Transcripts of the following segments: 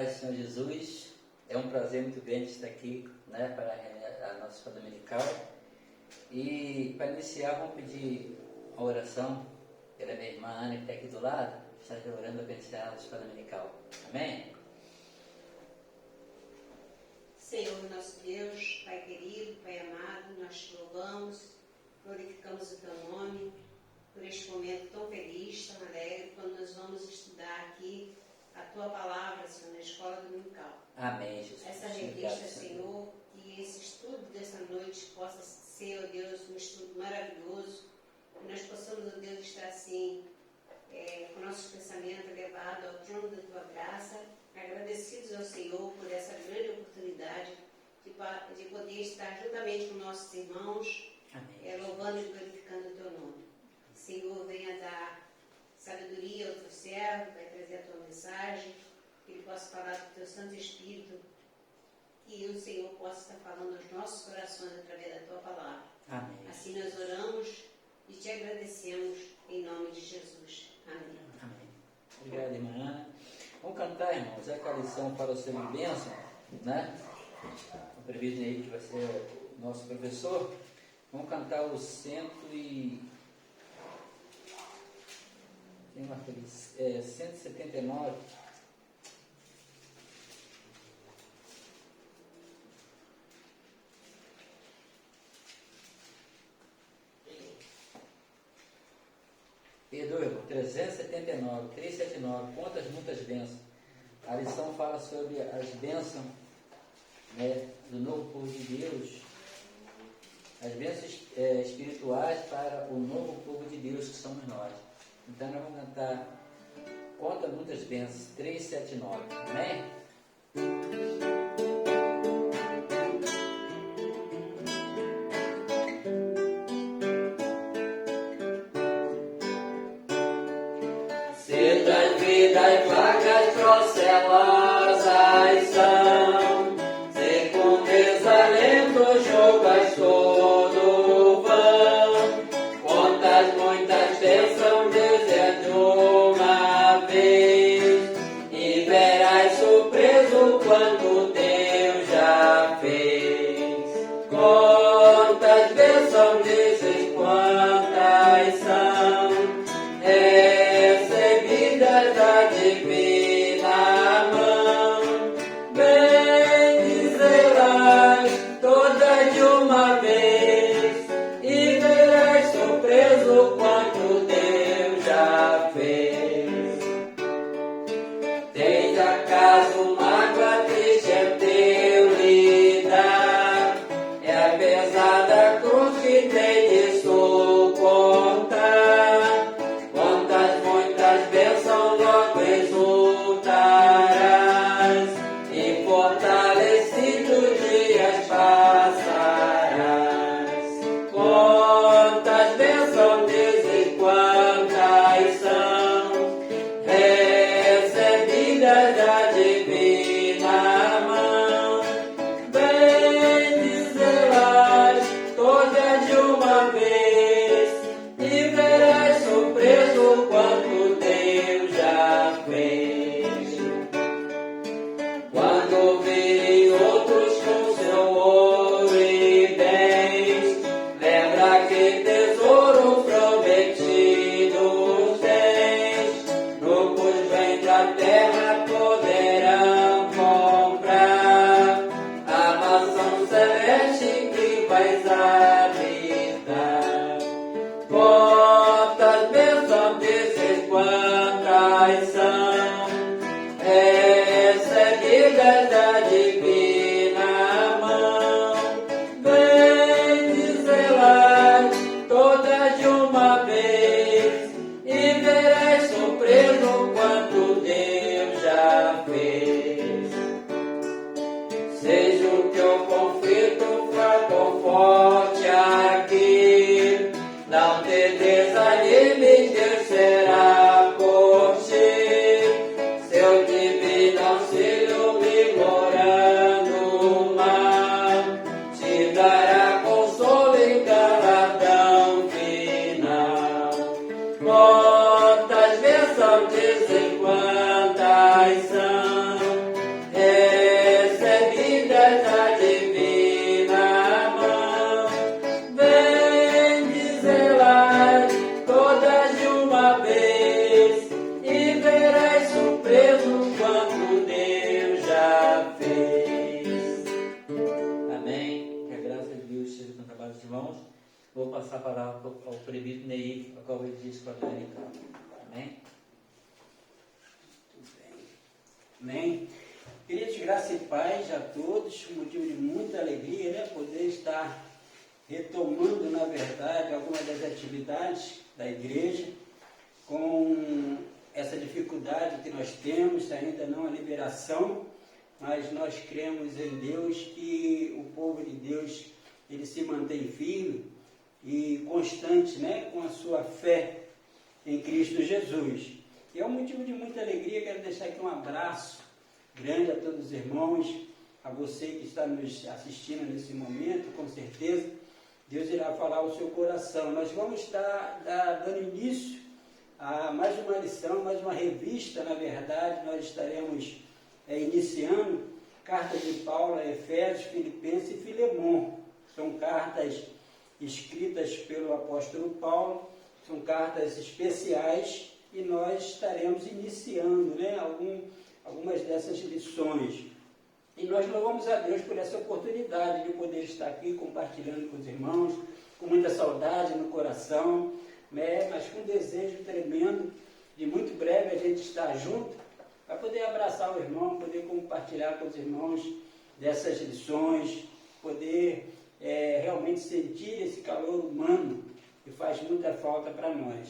paz do Senhor Jesus. É um prazer muito grande estar aqui, né, para a nossa escola dominical. E para iniciar, vamos pedir a oração pela minha irmã Ana, que está aqui do lado, está orando para iniciar a escola dominical. Amém? Senhor, nosso Deus, Pai querido, Pai amado, nós te louvamos, glorificamos o teu nome por este momento tão feliz, tão alegre, quando nós vamos estudar aqui a tua palavra, Senhor, na escola dominical. Amém, Jesus. Essa revista, Senhor, que esse estudo dessa noite possa ser, ó Deus, um estudo maravilhoso, que nós possamos, ó Deus, estar assim, com nossos pensamentos levados ao trono da tua graça, agradecidos ao Senhor por essa grande oportunidade de poder estar juntamente com nossos irmãos, louvando e glorificando o teu nome. Senhor, venha dar sabedoria ao teu servo, vai trazer a tua mensagem, que ele possa falar do teu Santo Espírito, que o Senhor possa estar falando aos nossos corações através da tua palavra. Amém. Assim nós oramos e te agradecemos em nome de Jesus. Amém. Amém. Obrigado, irmã Ana. Vamos cantar, irmãos. A lição fala sobre bênção, né? O previsto aí que vai ser o nosso professor. Vamos cantar o 179. Perdoe, 379, quantas muitas bênçãos. A lição fala sobre as bênçãos, né, do novo povo de Deus, as bênçãos espirituais para o novo povo de Deus que somos nós. Então nós vamos cantar Conta Muitas Bênçãos, 379, amém? Se das vidas vagas procelosas são, se com desalento jogas todo vão, quantas muitas bênçãos dizer de uma vez, e verás surpreso quanto Deus já fez. Quantas bênçãos dizes, quantas são, recebidas da divina mão, bendize-las todas de uma vez, e verás surpreso quanto Deus já fez. Tens acaso mágoa triste é teu lidar, é a pesada cruz que tem de suportar. Quantas muitas bênçãos logo exultarás, e fortalecido dias passarás. Quantas bênçãos dizes, quantas são, recebidas da divina mão, bendize-las todas de uma vez, e verás surpreso quanto Deus já fez. Quando virem outros com seu ouro e bens, lembra que tesouro prometido tens, no cujo vem da terra poderão ao presbítero Neif, a qual ele disse para comunicar. Amém? Muito bem. Amém. Queridos, graça e paz a todos, motivo de muita alegria, né? Poder estar retomando, na verdade, algumas das atividades da igreja, com essa dificuldade que nós temos, ainda não a liberação, mas nós cremos em Deus, que o povo de Deus, ele se mantém firme e constante, né, com a sua fé em Cristo Jesus. E é um motivo de muita alegria. Quero deixar aqui um abraço grande a todos os irmãos, a você que está nos assistindo nesse momento. Com certeza Deus irá falar ao seu coração. Nós vamos estar dando início a mais uma lição, mais uma revista. Na verdade, nós estaremos iniciando cartas de Paulo a Efésios, Filipenses e Filemon. São cartas escritas pelo apóstolo Paulo, são cartas especiais, e nós estaremos iniciando, né, algumas dessas lições. E nós louvamos a Deus por essa oportunidade de poder estar aqui compartilhando com os irmãos, com muita saudade no coração, né, mas com um desejo tremendo de muito breve a gente estar junto, para poder abraçar o irmão, poder compartilhar com os irmãos dessas lições, poder realmente sentir esse calor humano que faz muita falta para nós.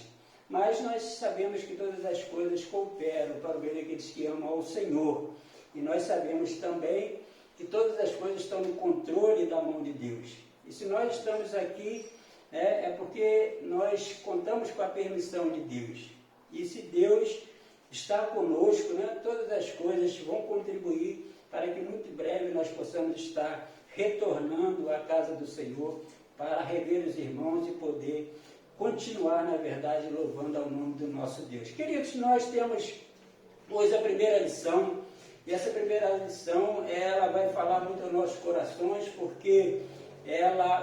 Mas nós sabemos que todas as coisas cooperam para o bem daqueles que amam ao Senhor. E nós sabemos também que todas as coisas estão no controle da mão de Deus. E se nós estamos aqui, é porque nós contamos com a permissão de Deus. E se Deus está conosco, né, todas as coisas vão contribuir para que muito breve nós possamos estar retornando à casa do Senhor para rever os irmãos e poder continuar, na verdade, louvando ao nome do nosso Deus. Queridos, nós temos hoje a primeira lição, e essa primeira lição, ela vai falar muito aos nossos corações, porque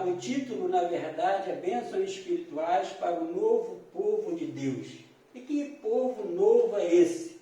o título, na verdade, é Bênçãos Espirituais para o Novo Povo de Deus. E que povo novo é esse?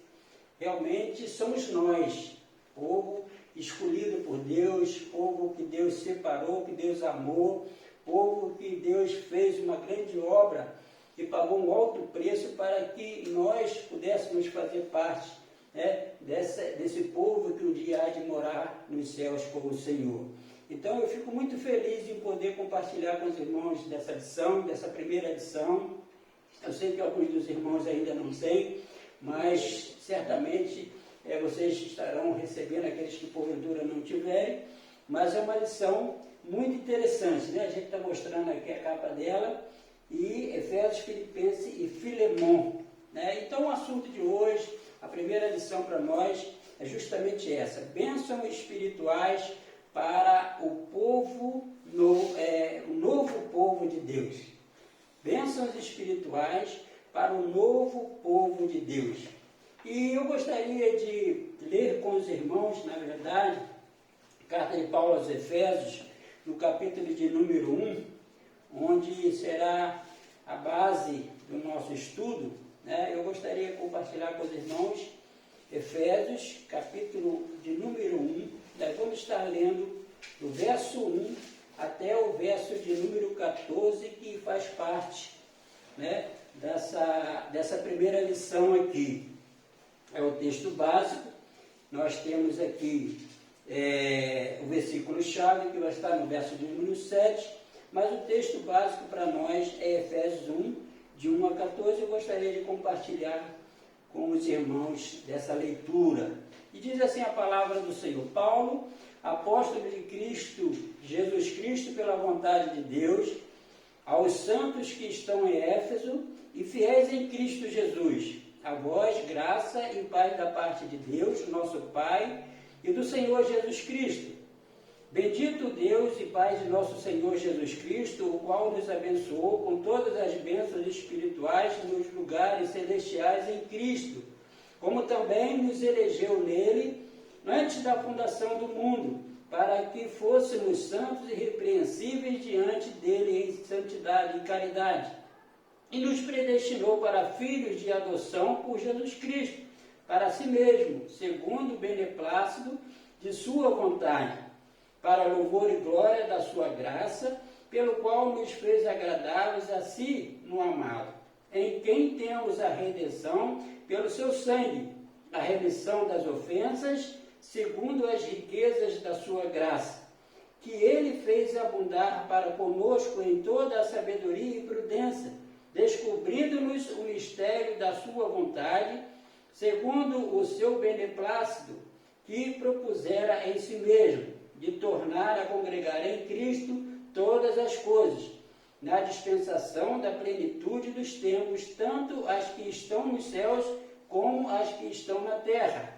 Realmente somos nós, povo escolhido por Deus, povo que Deus separou, que Deus amou, povo que Deus fez uma grande obra e pagou um alto preço para que nós pudéssemos fazer parte, né, desse povo que um dia há de morar nos céus com o Senhor. Então eu fico muito feliz em poder compartilhar com os irmãos dessa lição, dessa primeira lição. Eu sei que alguns dos irmãos ainda não têm, mas certamente vocês estarão recebendo, aqueles que porventura não tiverem, mas é uma lição muito interessante, né? A gente está mostrando aqui a capa dela, e Efésios, Filipenses e Filemon, né? Então o assunto de hoje, a primeira lição para nós é justamente essa: bênçãos espirituais para o povo, o novo povo de Deus. Bênçãos espirituais para o novo povo de Deus. E eu gostaria de ler com os irmãos, na verdade, a carta de Paulo aos Efésios, no capítulo de número 1, onde será a base do nosso estudo, né? Eu gostaria de compartilhar com os irmãos Efésios, capítulo de número 1, nós vamos estar lendo do verso 1 até o verso de número 14, que faz parte, né, dessa primeira lição aqui. É o texto básico. Nós temos aqui o versículo-chave, que vai estar no verso de número 7, mas o texto básico para nós é Efésios 1, de 1 a 14. Eu gostaria de compartilhar com os irmãos dessa leitura. E diz assim a palavra do Senhor: Paulo, apóstolo de Cristo, Jesus Cristo, pela vontade de Deus, aos santos que estão em Éfeso e fiéis em Cristo Jesus, a vós graça e paz da parte de Deus, nosso Pai, e do Senhor Jesus Cristo. Bendito Deus e Pai de nosso Senhor Jesus Cristo, o qual nos abençoou com todas as bênçãos espirituais nos lugares celestiais em Cristo, como também nos elegeu nele antes da fundação do mundo, para que fôssemos santos e irrepreensíveis diante dele em santidade e caridade. E nos predestinou para filhos de adoção por Jesus Cristo, para si mesmo, segundo o beneplácito de sua vontade, para louvor e glória da sua graça, pelo qual nos fez agradáveis a si no amado, em quem temos a redenção pelo seu sangue, a remissão das ofensas, segundo as riquezas da sua graça, que ele fez abundar para conosco em toda a sabedoria e prudência, descobrindo-nos o mistério da sua vontade, segundo o seu beneplácito, que propusera em si mesmo, de tornar a congregar em Cristo todas as coisas, na dispensação da plenitude dos tempos, tanto as que estão nos céus como as que estão na terra.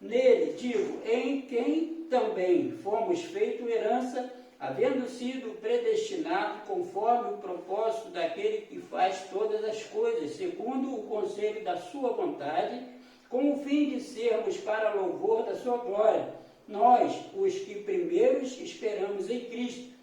Nele, digo, em quem também fomos feito herança, havendo sido predestinado conforme o propósito daquele que faz todas as coisas, segundo o conselho da sua vontade, com o fim de sermos para louvor da sua glória, nós, os que primeiros esperamos em Cristo,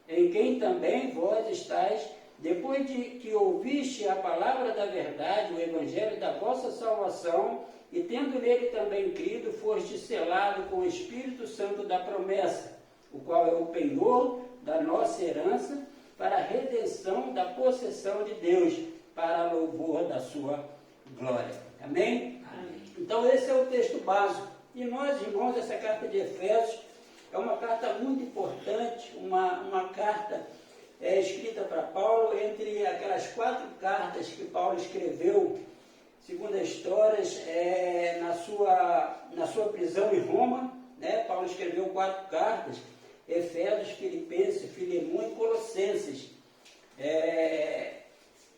em quem também vós estáis, depois de que ouviste a palavra da verdade, o evangelho da vossa salvação, e tendo nele também crido, foste selado com o Espírito Santo da promessa, o qual é o penhor da nossa herança, para a redenção da possessão de Deus, para louvor da sua glória. Amém? Amém. Então esse é o texto básico. E nós, irmãos, essa carta de Efésios é uma carta muito importante, uma carta escrita para Paulo, entre aquelas 4 cartas que Paulo escreveu, segundo as histórias, na sua prisão em Roma, né? Paulo escreveu 4 cartas, Efésios, Filipenses, Filemão e Colossenses.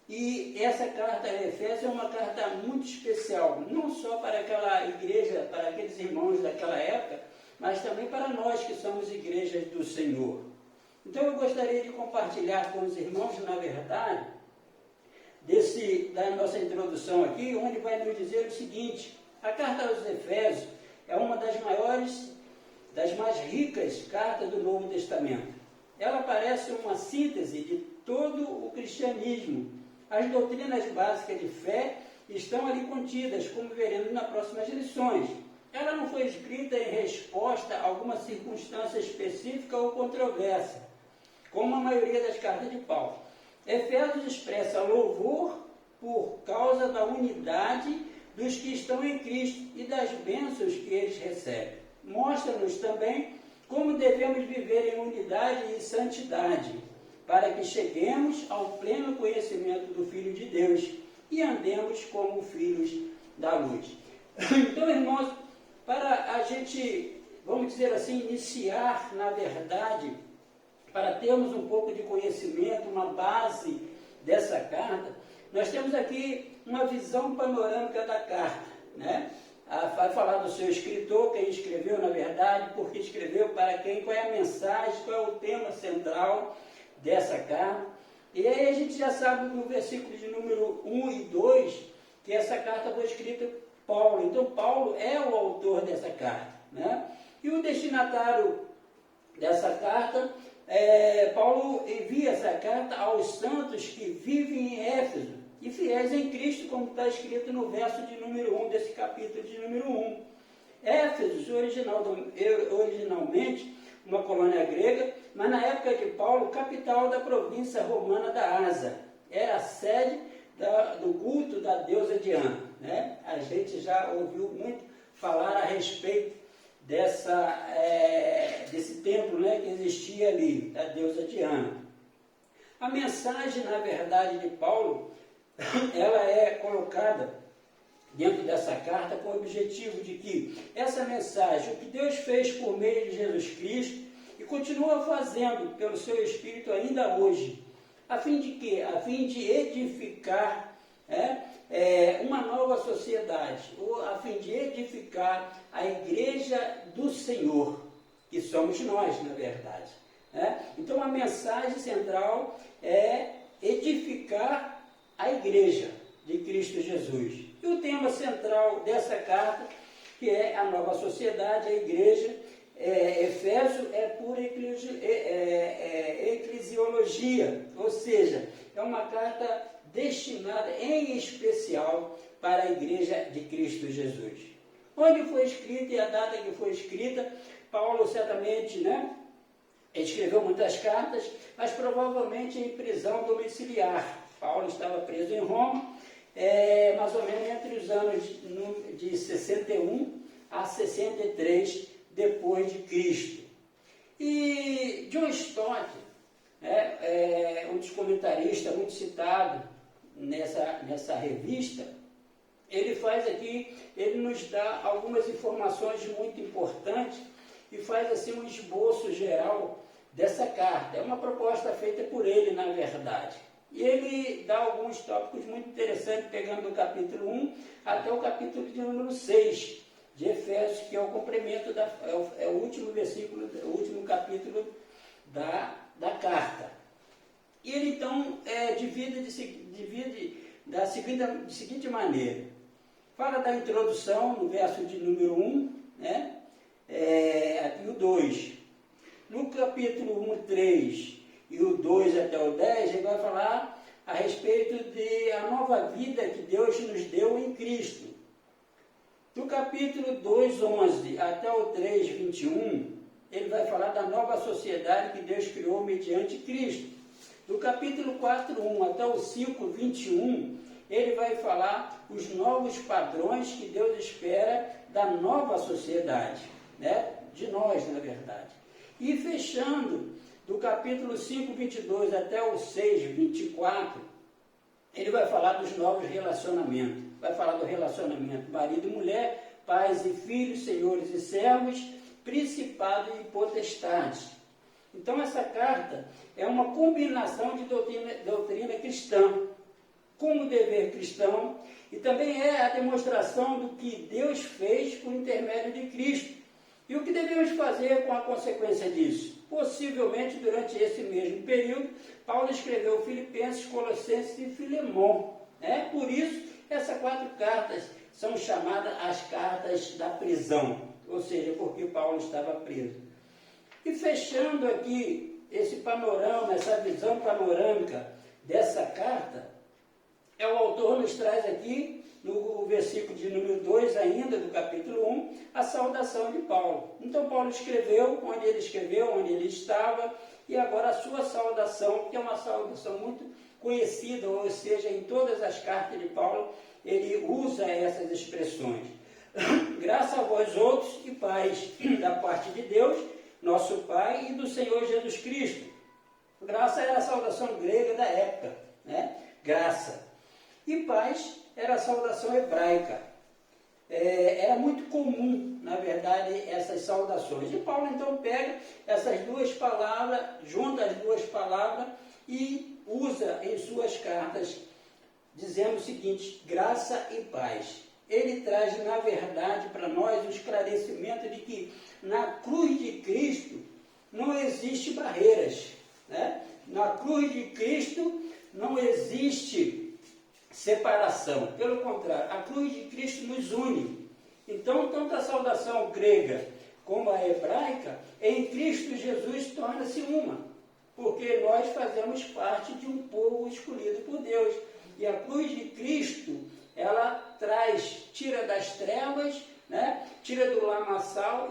E essa carta a Efésios é uma carta muito especial, não só para aquela igreja, para aqueles irmãos daquela época, mas também para nós que somos igrejas do Senhor. Então eu gostaria de compartilhar com os irmãos, na verdade, da nossa introdução aqui, onde vai nos dizer o seguinte: a carta aos Efésios é uma das maiores, das mais ricas cartas do Novo Testamento. Ela parece uma síntese de todo o cristianismo. As doutrinas básicas de fé estão ali contidas, como veremos nas próximas lições. Ela não foi escrita em resposta a alguma circunstância específica ou controversa, como a maioria das cartas de Paulo. Efésios expressa louvor por causa da unidade dos que estão em Cristo e das bênçãos que eles recebem. Mostra-nos também como devemos viver em unidade e santidade, para que cheguemos ao pleno conhecimento do Filho de Deus e andemos como filhos da luz. Então, irmãos, para a gente, vamos dizer assim, iniciar, na verdade, para termos um pouco de conhecimento, uma base dessa carta, nós temos aqui uma visão panorâmica da carta, né? Vai falar do seu escritor, quem escreveu, na verdade, porque escreveu, para quem, qual é a mensagem, qual é o tema central dessa carta. E aí a gente já sabe no versículo de número 1 e 2 que essa carta foi escrita por Paulo. Então Paulo é o autor dessa carta, né? E o destinatário dessa carta, Paulo envia essa carta aos santos que vivem em Éfeso e fiéis em Cristo, como está escrito no verso de número 1 desse capítulo de número 1. Éfeso, originalmente uma colônia grega, mas na época de Paulo, capital da província romana da Ásia. Era a sede do culto da deusa Diana, né? A gente já ouviu muito falar a respeito desse templo, né, que existia ali, da deusa Diana. A mensagem, na verdade, de Paulo, ela é colocada dentro dessa carta com o objetivo de que essa mensagem, o que Deus fez por meio de Jesus Cristo e continua fazendo pelo seu Espírito ainda hoje, a fim de quê? A fim de edificar uma nova sociedade, ou a fim de edificar a igreja do Senhor, que somos nós, na verdade. Então a mensagem central é edificar a igreja de Cristo Jesus. E o tema central dessa carta, que é a nova sociedade, a igreja, Efésio é pura eclesiologia, ou seja, é uma carta destinada em especial para a igreja de Cristo Jesus. Onde foi escrita e a data que foi escrita, Paulo certamente, né, Ele escreveu muitas cartas, mas provavelmente em prisão domiciliar. Paulo estava preso em Roma, mais ou menos entre os anos de 61 a 63 depois de Cristo. E John Stott, um dos comentaristas muito citado nessa revista, ele faz aqui, ele nos dá algumas informações muito importantes e faz assim um esboço geral dessa carta. É uma proposta feita por ele, na verdade. E ele dá alguns tópicos muito interessantes, pegando do capítulo 1 até o capítulo de número 6 de Efésios, que é o complemento, é o último versículo, o último capítulo da carta. E ele então divide da seguinte maneira. Fala da introdução no verso de número 1, e o 2. No capítulo 1, 3 e o 2 até o 10, ele vai falar a respeito da nova vida que Deus nos deu em Cristo. Do capítulo 2, 11 até o 3, 21, ele vai falar da nova sociedade que Deus criou mediante Cristo. Do capítulo 4, 1 até o 5, 21, ele vai falar os novos padrões que Deus espera da nova sociedade, de nós, na verdade. E fechando, do capítulo 5, 22 até o 6, 24, ele vai falar dos novos relacionamentos. Vai falar do relacionamento marido e mulher, pais e filhos, senhores e servos, principado e potestades. Então essa carta é uma combinação de doutrina cristã, como dever cristão, e também é a demonstração do que Deus fez por intermédio de Cristo. E o que devemos fazer com a consequência disso? Possivelmente, durante esse mesmo período, Paulo escreveu Filipenses, Colossenses e Filemão. Por isso, essas 4 cartas são chamadas as cartas da prisão, ou seja, porque Paulo estava preso. E fechando aqui esse panorama, essa visão panorâmica dessa carta, o autor nos traz aqui, no versículo de número 2 ainda, do capítulo 1, a saudação de Paulo. Então Paulo escreveu, onde ele estava, e agora a sua saudação, que é uma saudação muito conhecida, ou seja, em todas as cartas de Paulo, ele usa essas expressões. Graça a vós outros e paz da parte de Deus, nosso Pai, e do Senhor Jesus Cristo. Graça era a saudação grega da época, graça. E paz era a saudação hebraica. Era muito comum, na verdade, essas saudações. E Paulo então pega essas duas palavras, junta as duas palavras e usa em suas cartas, dizendo o seguinte: graça e paz. Ele traz, na verdade, para nós o esclarecimento de que na cruz de Cristo não existe barreiras. Na cruz de Cristo não existe separação. Pelo contrário, a cruz de Cristo nos une. Então, tanto a saudação grega como a hebraica, em Cristo Jesus torna-se uma, porque nós fazemos parte de um povo escolhido por Deus. E a cruz de Cristo, ela tira das trevas, tira do lamaçal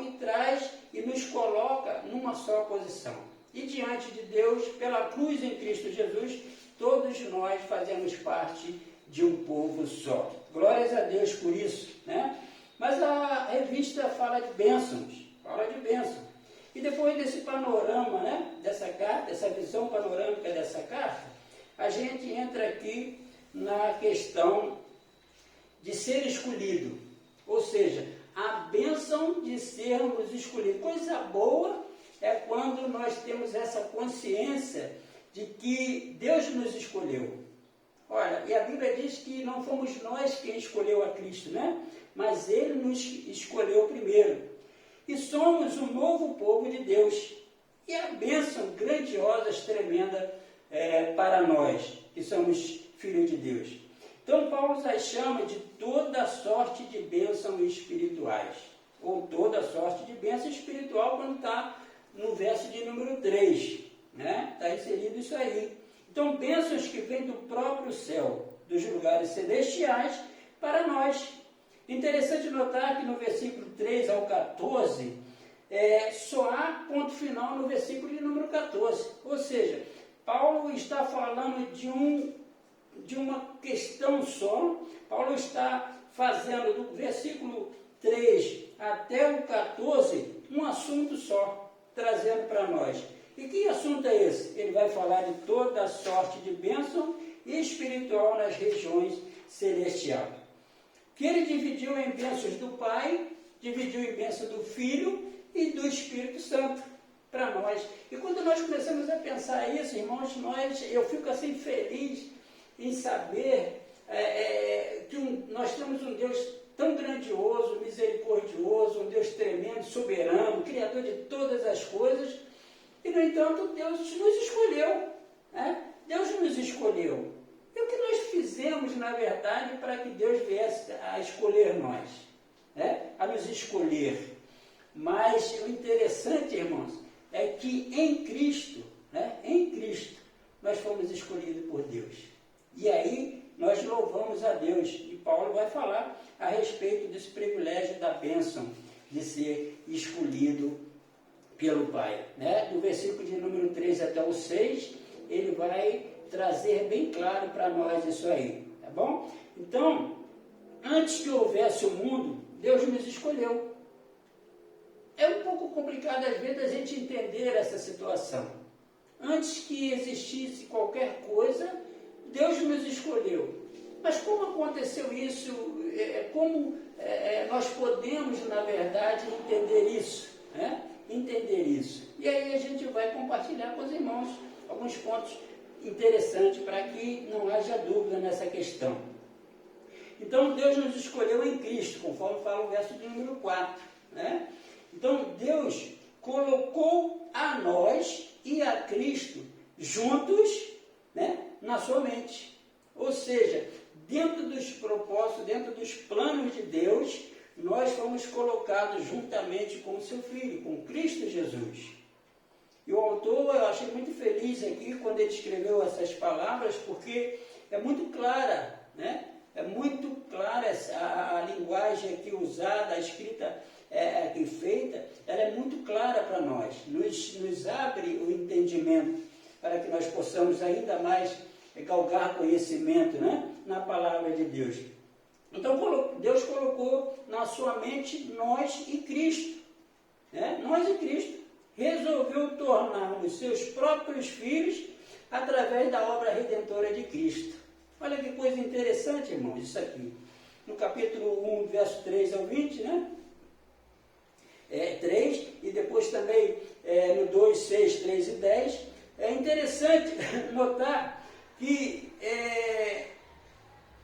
e nos coloca numa só posição. E diante de Deus, pela cruz em Cristo Jesus, todos nós fazemos parte de um povo só. Glórias a Deus por isso, Mas a revista fala de bênçãos, E depois desse panorama, dessa carta, essa visão panorâmica dessa carta, a gente entra aqui na questão de ser escolhido, ou seja, a bênção de sermos escolhidos. Coisa boa é quando nós temos essa consciência de que Deus nos escolheu. Olha, e a Bíblia diz que não fomos nós quem escolheu a Cristo, mas Ele nos escolheu primeiro. E somos um novo povo de Deus. E a bênção grandiosa, tremenda para nós, que somos filhos de Deus. Então, Paulo as chama de toda sorte de bênçãos espirituais. Ou toda sorte de bênção espiritual, quando está no verso de número 3. Está inserido isso aí. Então, bênçãos que vêm do próprio céu, dos lugares celestiais, para nós. Interessante notar que no versículo 3 ao 14, só há ponto final no versículo de número 14. Ou seja, Paulo está falando de uma questão só. Paulo está fazendo do versículo 3 até o 14 um assunto só, trazendo para nós. E que assunto é esse? Ele vai falar de toda a sorte de bênção espiritual nas regiões celestiais. Que ele dividiu em bênçãos do Pai, dividiu em bênção do Filho e do Espírito Santo para nós. E quando nós começamos a pensar isso, irmãos, eu fico assim feliz em saber que nós temos um Deus tão grandioso, misericordioso, um Deus tremendo, soberano, criador de todas as coisas, e no entanto Deus nos escolheu, né? Deus nos escolheu. E o que nós fizemos, na verdade, para que Deus viesse a escolher nós, né? A nos escolher. Mas o interessante, irmãos, é que em Cristo, né? Em Cristo, nós fomos escolhidos por Deus. E aí nós louvamos a Deus. E Paulo vai falar a respeito desse privilégio da bênção de ser escolhido pelo Pai, né? Do versículo de número 3 até o 6, ele vai trazer bem claro para nós isso aí, tá bom? Então, antes que houvesse o mundo, Deus nos escolheu. É um pouco complicado às vezes a gente entender essa situação. Antes que existisse qualquer coisa, Deus nos escolheu. Mas como aconteceu isso? Como nós podemos, na verdade, entender isso, né? Entender isso. E aí a gente vai compartilhar com os irmãos alguns pontos interessantes para que não haja dúvida nessa questão. Então, Deus nos escolheu em Cristo, conforme fala o verso de número 4, né? Então, Deus colocou a nós e a Cristo juntos, né, na sua mente. Ou seja, dentro dos propósitos, dentro dos planos de Deus, nós fomos colocados juntamente com o seu Filho, com Cristo Jesus. E o autor, eu achei muito feliz aqui quando ele escreveu essas palavras, porque é muito clara, né? É muito clara a linguagem aqui usada, a escrita aqui feita, ela é muito clara para nós, nos abre o entendimento, para que nós possamos ainda mais galgar conhecimento, né? Na palavra de Deus. Então, Deus colocou na sua mente nós e Cristo, né? Nós e Cristo. Resolveu tornar-nos seus próprios filhos através da obra redentora de Cristo. Olha que coisa interessante, irmãos, isso aqui. No capítulo 1, verso 3 ao 20, né? 3, e depois também no 2, 6, 3 e 10. É interessante notar que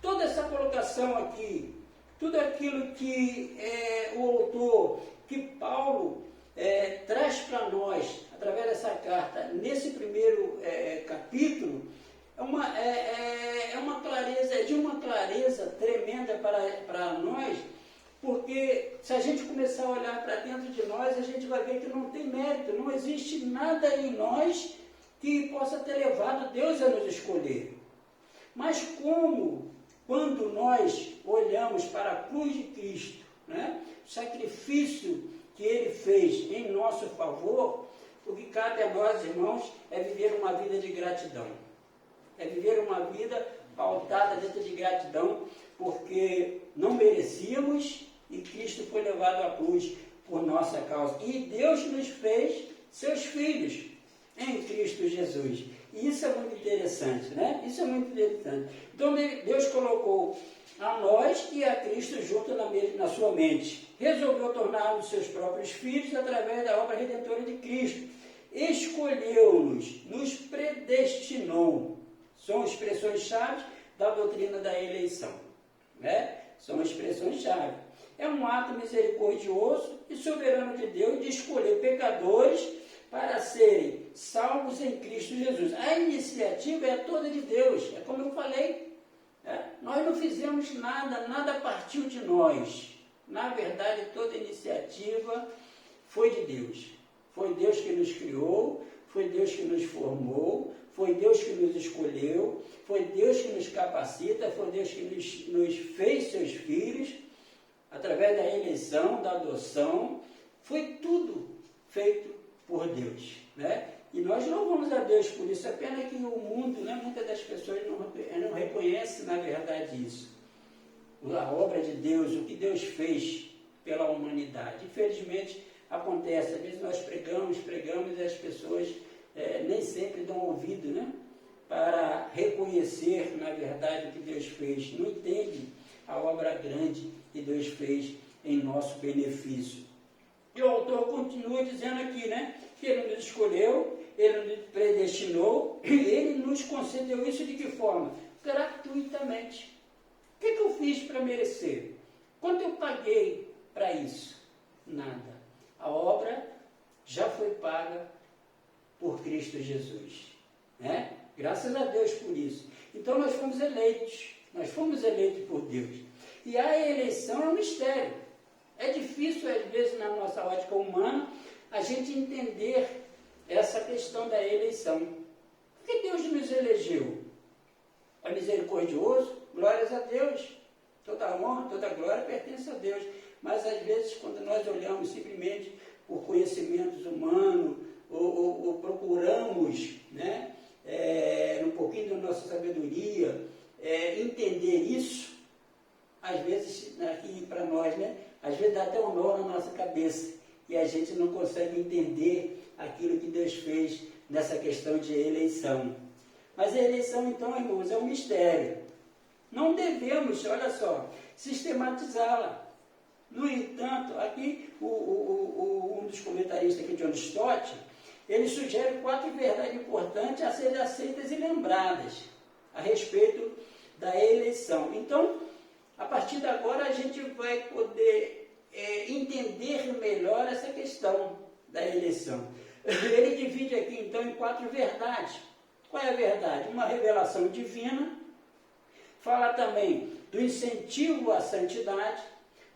toda essa colocação aqui, tudo aquilo que o autor, que Paulo traz para nós, através dessa carta, nesse primeiro capítulo, é de uma clareza tremenda para nós, porque se a gente começar a olhar para dentro de nós, a gente vai ver que não tem mérito, não existe nada em nós que possa ter levado Deus a nos escolher. Mas quando nós olhamos para a cruz de Cristo, né, o sacrifício que Ele fez em nosso favor, o que cabe a nós, irmãos, é viver uma vida de gratidão. É viver uma vida pautada dentro de gratidão, porque não merecíamos e Cristo foi levado à cruz por nossa causa. E Deus nos fez seus filhos em Cristo Jesus. E isso é muito interessante, né? Isso é muito interessante. Então, Deus colocou a nós e a Cristo junto na sua mente. Resolveu tornar-nos seus próprios filhos através da obra redentora de Cristo. Escolheu-nos, nos predestinou. São expressões-chave da doutrina da eleição, né? São expressões-chave. É um ato misericordioso e soberano de Deus de escolher pecadores para serem salvos em Cristo Jesus. A iniciativa é toda de Deus, é como eu falei. Nós não fizemos nada partiu de nós. Na verdade, toda iniciativa foi de Deus. Foi Deus que nos criou, foi Deus que nos formou, foi Deus que nos escolheu, foi Deus que nos capacita, foi Deus que nos fez seus filhos, através da eleição, da adoção. Foi tudo feito por Deus, né? E nós louvamos a Deus por isso. É pena que o mundo, né, muitas das pessoas não reconhecem, na verdade, isso. A obra de Deus, o que Deus fez pela humanidade. Infelizmente, acontece. Às vezes nós pregamos e as pessoas nem sempre dão ouvido, né, para reconhecer, na verdade, o que Deus fez. Não entende a obra grande que Deus fez em nosso benefício. E o autor continua dizendo aqui, né, que Ele nos escolheu, Ele nos predestinou, Ele nos concedeu isso de que forma? Gratuitamente. O que eu fiz para merecer? Quanto eu paguei para isso? Nada. A obra já foi paga por Cristo Jesus, né? Graças a Deus por isso. Então nós fomos eleitos por Deus. E a eleição é um mistério. É difícil, às vezes, na nossa ótica humana, a gente entender essa questão da eleição. Por que Deus nos elegeu? É misericordioso? Glórias a Deus. Toda honra, toda glória pertence a Deus. Mas, às vezes, quando nós olhamos simplesmente por conhecimentos humanos, ou procuramos, né, um pouquinho da nossa sabedoria, entender isso, às vezes, aqui para nós, né, às vezes dá até um nó na nossa cabeça e a gente não consegue entender aquilo que Deus fez nessa questão de eleição. Mas a eleição, então, irmãos, é um mistério. Não devemos, olha só, sistematizá-la. No entanto, aqui, um dos comentaristas aqui, John Stott, ele sugere 4 verdades importantes a serem aceitas e lembradas a respeito da eleição. Então, a partir de agora, a gente vai poder entender melhor essa questão da eleição. Ele divide aqui, então, em 4 verdades. Qual é a verdade? Uma revelação divina. Fala também do incentivo à santidade,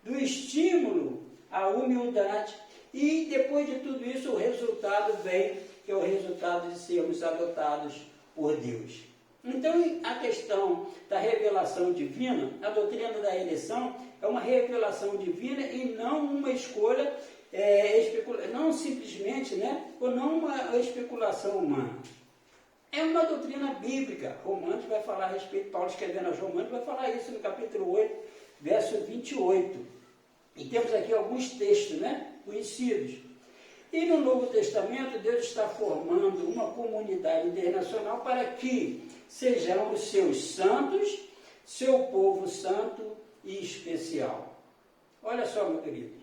do estímulo à humildade e, depois de tudo isso, o resultado vem, que é o resultado de sermos adotados por Deus. Então, a questão da revelação divina, a doutrina da eleição, é uma revelação divina e não uma escolha, não simplesmente, né, ou não uma especulação humana. É uma doutrina bíblica. Romanos vai falar a respeito, Paulo escrevendo aos Romanos, vai falar isso no capítulo 8, verso 28. E temos aqui alguns textos, né, conhecidos. E no Novo Testamento, Deus está formando uma comunidade internacional para que sejamos seus santos, seu povo santo e especial. Olha só, meu querido,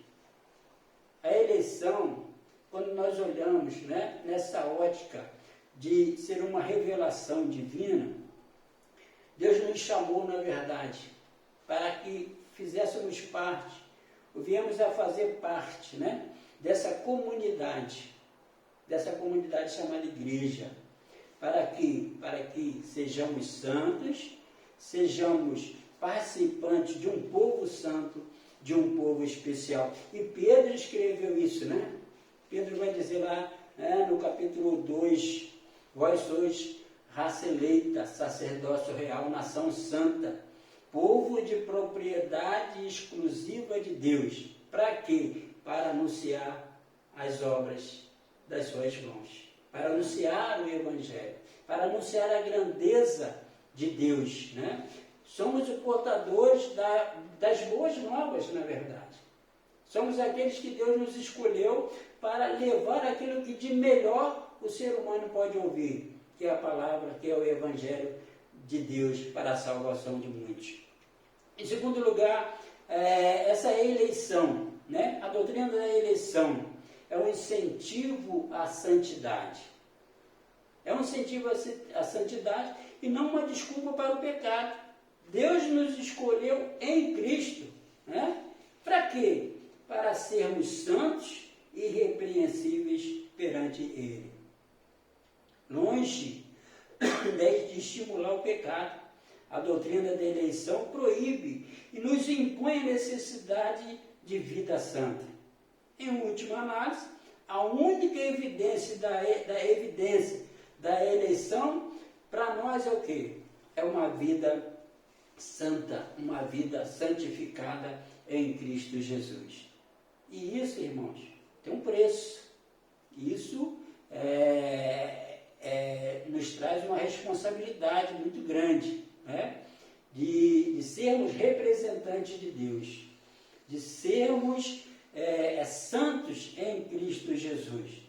a eleição, quando nós olhamos, né, nessa ótica de ser uma revelação divina, Deus nos chamou, na verdade, para que fizéssemos parte, ou viemos a fazer parte, né, dessa comunidade chamada igreja, para que sejamos santos, sejamos participantes de um povo santo, de um povo especial. E Pedro escreveu isso, né? Pedro vai dizer lá, no capítulo 2, vós sois raça eleita, sacerdócio real, nação santa, povo de propriedade exclusiva de Deus. Para quê? Para anunciar as obras das suas mãos, para anunciar o Evangelho, para anunciar a grandeza de Deus, né? Somos os portadores das boas novas, na verdade. Somos aqueles que Deus nos escolheu para levar aquilo que de melhor o ser humano pode ouvir, que é a palavra, que é o Evangelho de Deus para a salvação de muitos. Em segundo lugar, essa eleição, né? A doutrina da eleição é um incentivo à santidade. É um incentivo à santidade e não uma desculpa para o pecado. Deus nos escolheu em Cristo, né? Para quê? Para sermos santos e irrepreensíveis perante Ele. Longe de estimular o pecado, a doutrina da eleição proíbe e nos impõe a necessidade de vida santa. Em última análise, a única evidência da eleição para nós é o quê? É uma vida santa, uma vida santificada em Cristo Jesus. E isso, irmãos, tem um preço. Isso nos traz uma responsabilidade muito grande, né? De sermos representantes de Deus, de sermos santos em Cristo Jesus.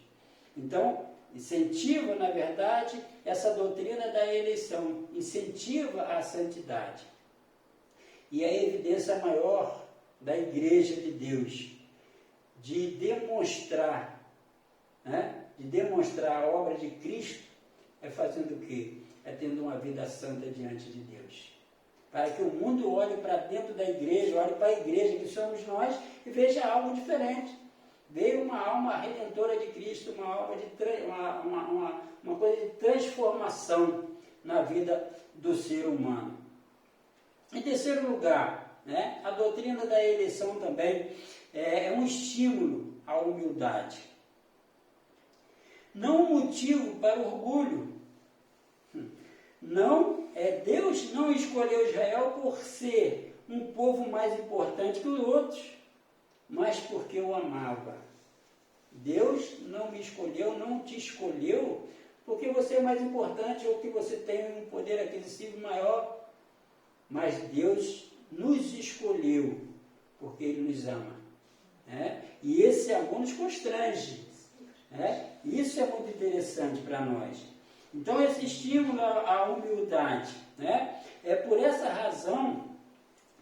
Então, incentiva, na verdade, essa doutrina da eleição, incentiva a santidade. E a evidência maior da Igreja de Deus, de demonstrar, né? De demonstrar a obra de Cristo, é fazendo o quê? É tendo uma vida santa diante de Deus. Para que o mundo olhe para dentro da igreja, olhe para a igreja que somos nós e veja algo diferente. Veio uma alma redentora de Cristo, uma coisa de transformação na vida do ser humano. Em terceiro lugar, né, a doutrina da eleição também é um estímulo à humildade. Não um motivo para orgulho. Deus não escolheu Israel por ser um povo mais importante que os outros, mas porque o amava. Deus não me escolheu, não te escolheu porque você é mais importante ou que você tem um poder aquisitivo maior, mas Deus nos escolheu porque Ele nos ama. Né? E esse amor nos constrange. Né? Isso é muito interessante para nós. Então, esse estímulo à humildade, né? É por essa razão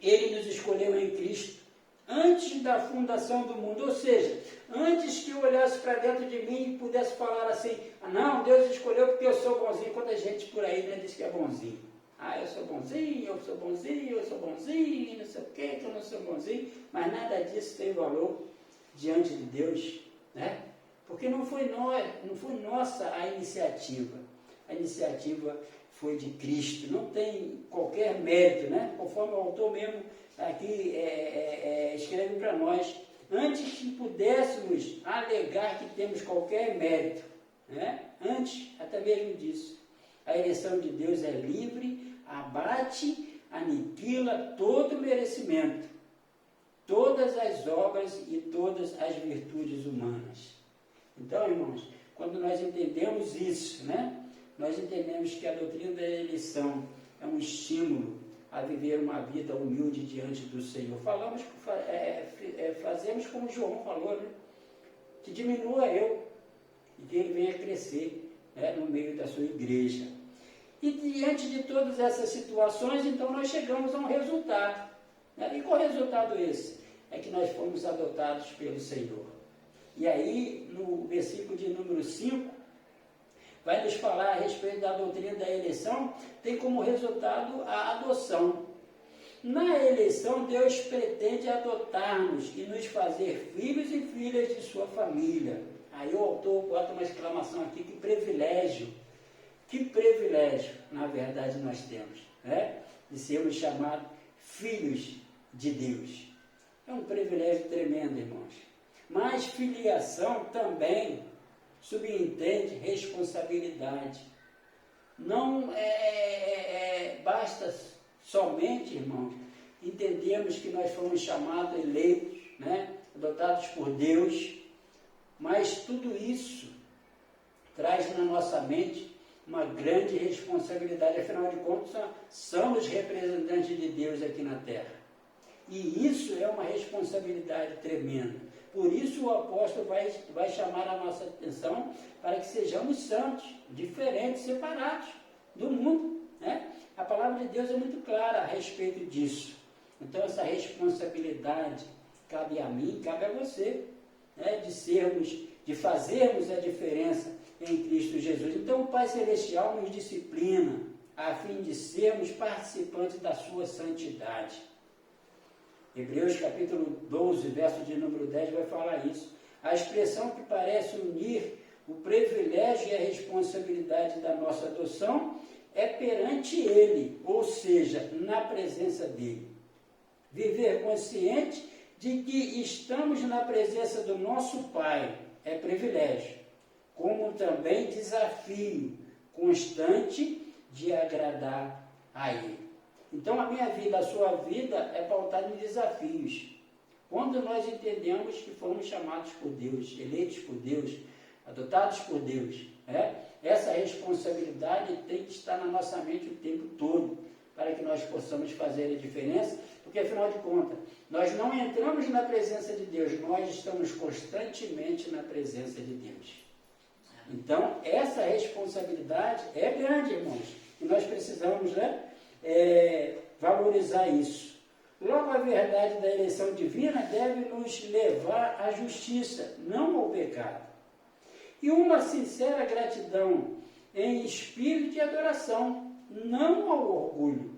Ele nos escolheu em Cristo antes da fundação do mundo, ou seja, antes que eu olhasse para dentro de mim e pudesse falar assim, não, Deus escolheu porque eu sou bonzinho. Quanta gente por aí, né, diz que é bonzinho. Eu sou bonzinho, eu sou bonzinho, eu sou bonzinho, não sei o que eu não sou bonzinho, mas nada disso tem valor diante de Deus, né? Porque não foi nossa a iniciativa. A iniciativa foi de Cristo, não tem qualquer mérito, né? Conforme o autor mesmo aqui escreve para nós, antes que pudéssemos alegar que temos qualquer mérito, né? Antes até mesmo disso, a eleição de Deus é livre, abate, aniquila todo merecimento, todas as obras e todas as virtudes humanas. Então, irmãos, quando nós entendemos isso, né? Nós entendemos que a doutrina da eleição é um estímulo a viver uma vida humilde diante do Senhor. Fazemos como João falou, né? Que diminua eu e que ele venha crescer, né, no meio da sua igreja. E diante de todas essas situações, então nós chegamos a um resultado. Né? E qual resultado esse? É que nós fomos adotados pelo Senhor. E aí, no versículo de número 5, vai nos falar a respeito da doutrina da eleição, tem como resultado a adoção. Na eleição, Deus pretende adotar-nos e nos fazer filhos e filhas de sua família. Aí o autor bota uma exclamação aqui, que privilégio, na verdade, nós temos, né? De sermos chamados filhos de Deus. É um privilégio tremendo, irmãos. Mas filiação também subentende responsabilidade. Não basta somente, irmãos, entendermos que nós fomos chamados, eleitos, né, adotados por Deus, mas tudo isso traz na nossa mente uma grande responsabilidade. Afinal de contas, somos representantes de Deus aqui na Terra. E isso é uma responsabilidade tremenda. Por isso o apóstolo vai chamar a nossa atenção para que sejamos santos, diferentes, separados do mundo. Né? A palavra de Deus é muito clara a respeito disso. Então essa responsabilidade cabe a mim, cabe a você, né? de fazermos a diferença em Cristo Jesus. Então o Pai Celestial nos disciplina a fim de sermos participantes da sua santidade. Hebreus capítulo 12, verso de número 10 vai falar isso. A expressão que parece unir o privilégio e a responsabilidade da nossa adoção é perante Ele, ou seja, na presença dEle. Viver consciente de que estamos na presença do nosso Pai é privilégio, como também desafio constante de agradar a Ele. Então, a minha vida, a sua vida, é pautada em desafios. Quando nós entendemos que fomos chamados por Deus, eleitos por Deus, adotados por Deus. Essa responsabilidade tem que estar na nossa mente o tempo todo, para que nós possamos fazer a diferença, porque afinal de contas, nós não entramos na presença de Deus, nós estamos constantemente na presença de Deus. Então, essa responsabilidade é grande, irmãos, e nós precisamos valorizar isso. Logo, a verdade da eleição divina deve nos levar à justiça, não ao pecado. E uma sincera gratidão em espírito de adoração, não ao orgulho.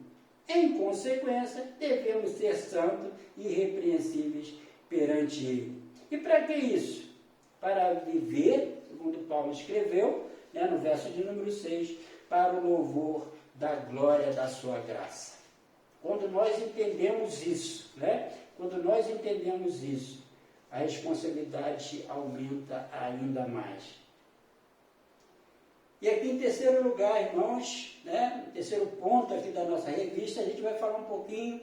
Em consequência, devemos ser santos e irrepreensíveis perante Ele. E para que isso? Para viver, segundo Paulo escreveu, no verso de número 6, para o louvor da glória da sua graça. Quando nós entendemos isso, quando nós entendemos isso, a responsabilidade aumenta ainda mais. E aqui em terceiro lugar, irmãos, terceiro ponto aqui da nossa revista, a gente vai falar um pouquinho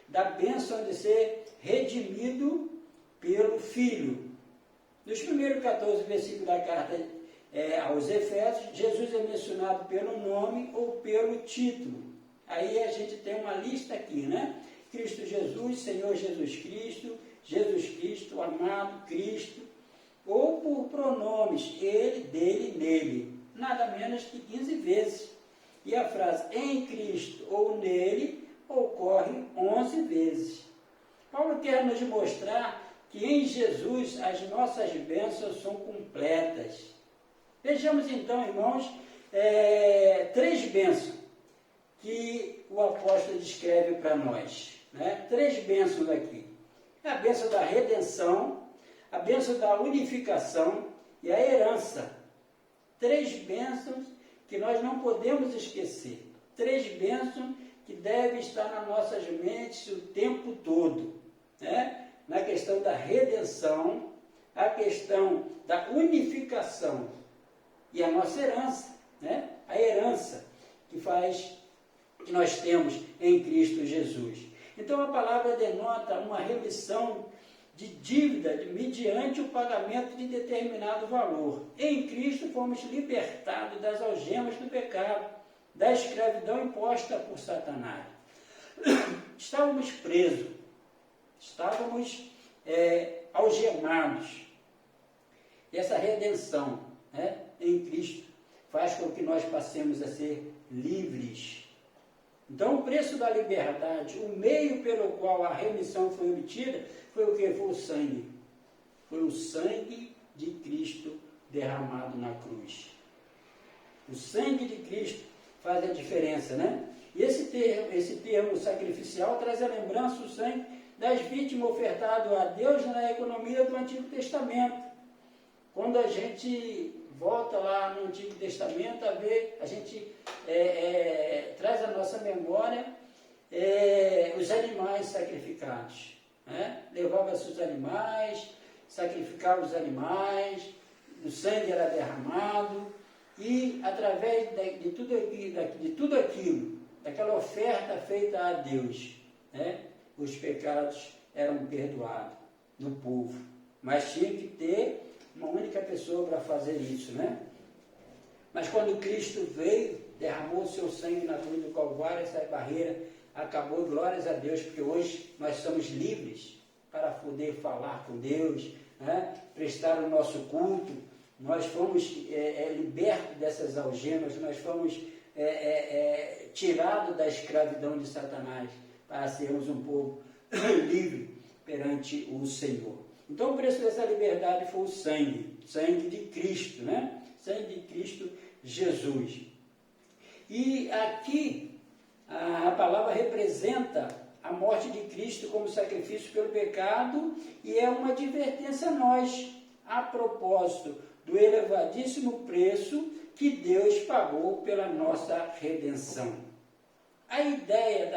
da bênção de ser redimido pelo Filho. Nos primeiros 14 versículos da carta aos Efésios, Jesus é mencionado pelo nome ou pelo título. Aí a gente tem uma lista aqui, Cristo Jesus, Senhor Jesus Cristo, amado Cristo, ou por pronomes, ele, dele, nele, nada menos que 15 vezes. E a frase em Cristo ou nele ocorre 11 vezes. Paulo quer nos mostrar que em Jesus as nossas bênçãos são completas. Vejamos então, irmãos, 3 bênçãos que o apóstolo descreve para nós. 3 bênçãos aqui. A bênção da redenção, a bênção da unificação e a herança. 3 bênçãos que nós não podemos esquecer. 3 bênçãos que devem estar nas nossas mentes o tempo todo. Na questão da redenção, a questão da unificação e a nossa herança. A herança que nós temos em Cristo Jesus. Então a palavra denota uma remissão de dívida mediante o pagamento de determinado valor. Em Cristo fomos libertados das algemas do pecado, da escravidão imposta por Satanás. Estávamos presos, estávamos algemados. E essa redenção em Cristo faz com que nós passemos a ser livres. Então, o preço da liberdade, o meio pelo qual a remissão foi obtida, foi o que? Foi o sangue. Foi o sangue de Cristo derramado na cruz. O sangue de Cristo faz a diferença, E esse termo sacrificial traz a lembrança do sangue das vítimas ofertado a Deus na economia do Antigo Testamento. Quando a gente volta lá no Antigo Testamento a gente traz à nossa memória os animais sacrificados. Levava-se os animais, sacrificava os animais, o sangue era derramado e através de tudo aquilo, daquela oferta feita a Deus, os pecados eram perdoados do povo. Mas tinha que ter uma única pessoa para fazer isso, Mas quando Cristo veio, derramou o seu sangue na cruz do Calvário, essa barreira acabou, glórias a Deus, porque hoje nós somos livres para poder falar com Deus, prestar o nosso culto. Nós fomos libertos dessas algemas, nós fomos tirados da escravidão de Satanás para sermos um povo livre perante o Senhor. Então o preço dessa liberdade foi o sangue de Cristo, Sangue de Cristo Jesus. E aqui a palavra representa a morte de Cristo como sacrifício pelo pecado e é uma advertência a nós, a propósito do elevadíssimo preço que Deus pagou pela nossa redenção. A ideia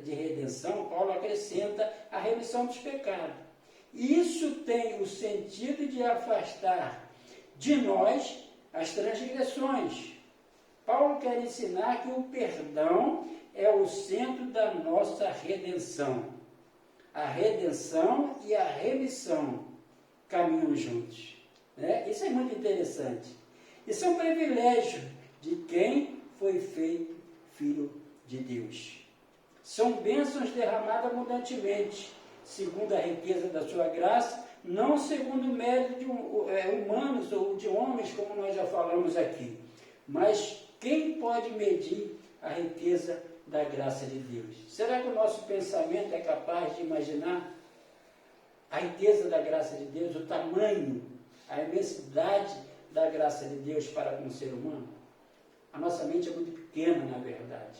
de redenção, Paulo acrescenta a remissão dos pecados. Isso tem o sentido de afastar de nós as transgressões. Paulo quer ensinar que o perdão é o centro da nossa redenção. A redenção e a remissão caminham juntos. E Isso é muito interessante. Isso é um privilégio de quem foi feito filho de Deus. São bênçãos derramadas abundantemente, segundo a riqueza da sua graça, não segundo o mérito de humanos ou de homens, como nós já falamos aqui. Mas quem pode medir a riqueza da graça de Deus? Será que o nosso pensamento é capaz de imaginar a riqueza da graça de Deus, o tamanho, a imensidade da graça de Deus para com o ser humano? A nossa mente é muito pequena, na verdade.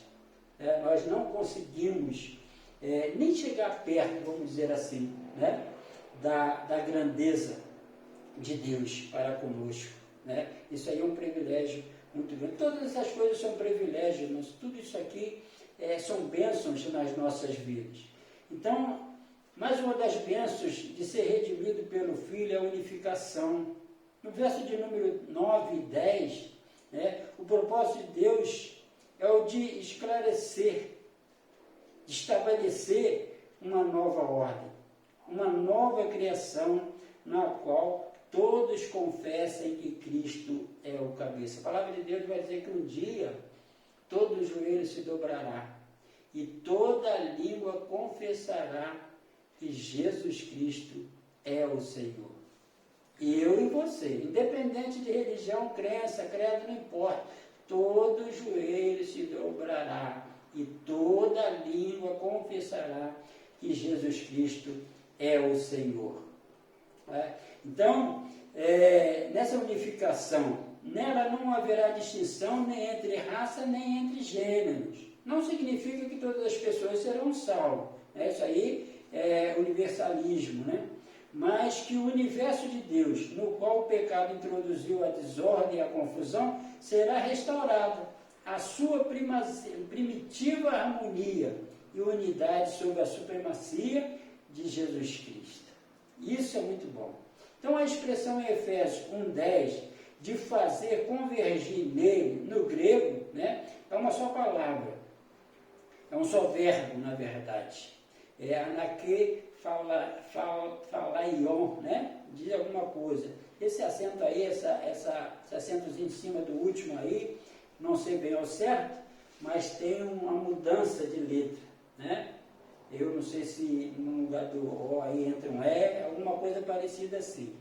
Nós não conseguimos nem chegar perto, vamos dizer assim, né, da grandeza de Deus para conosco. Né? Isso aí é um privilégio muito grande. Todas essas coisas são privilégios, mas tudo isso aqui são bênçãos nas nossas vidas. Então, mais uma das bênçãos de ser redimido pelo Filho é a unificação. No verso de número 9 e 10, o propósito de Deus é o de esclarecer, de estabelecer uma nova ordem, uma nova criação na qual todos confessem que Cristo é o cabeça. A palavra de Deus vai dizer que um dia todo joelho se dobrará e toda língua confessará que Jesus Cristo é o Senhor. E eu e você, independente de religião, crença, credo, não importa, todo joelho se dobrará e toda língua confessará que Jesus Cristo é o Senhor. Então, nessa unificação, nela não haverá distinção nem entre raça, nem entre gêneros. Não significa que todas as pessoas serão salvas. Isso aí é universalismo, né? Mas que o universo de Deus, no qual o pecado introduziu a desordem e a confusão, será restaurado a sua primitiva harmonia e unidade sob a supremacia de Jesus Cristo. Isso é muito bom. Então a expressão em Efésios 1:10 de fazer convergir nele, no grego, né, é uma só palavra, é um só verbo, na verdade. É anake falaion, né? Diz alguma coisa. Esse acento aí, esse acentozinho em cima do último aí, não sei bem ao certo, mas tem uma mudança de letra, né? Eu não sei se no lugar do O aí entra um E, alguma coisa parecida assim.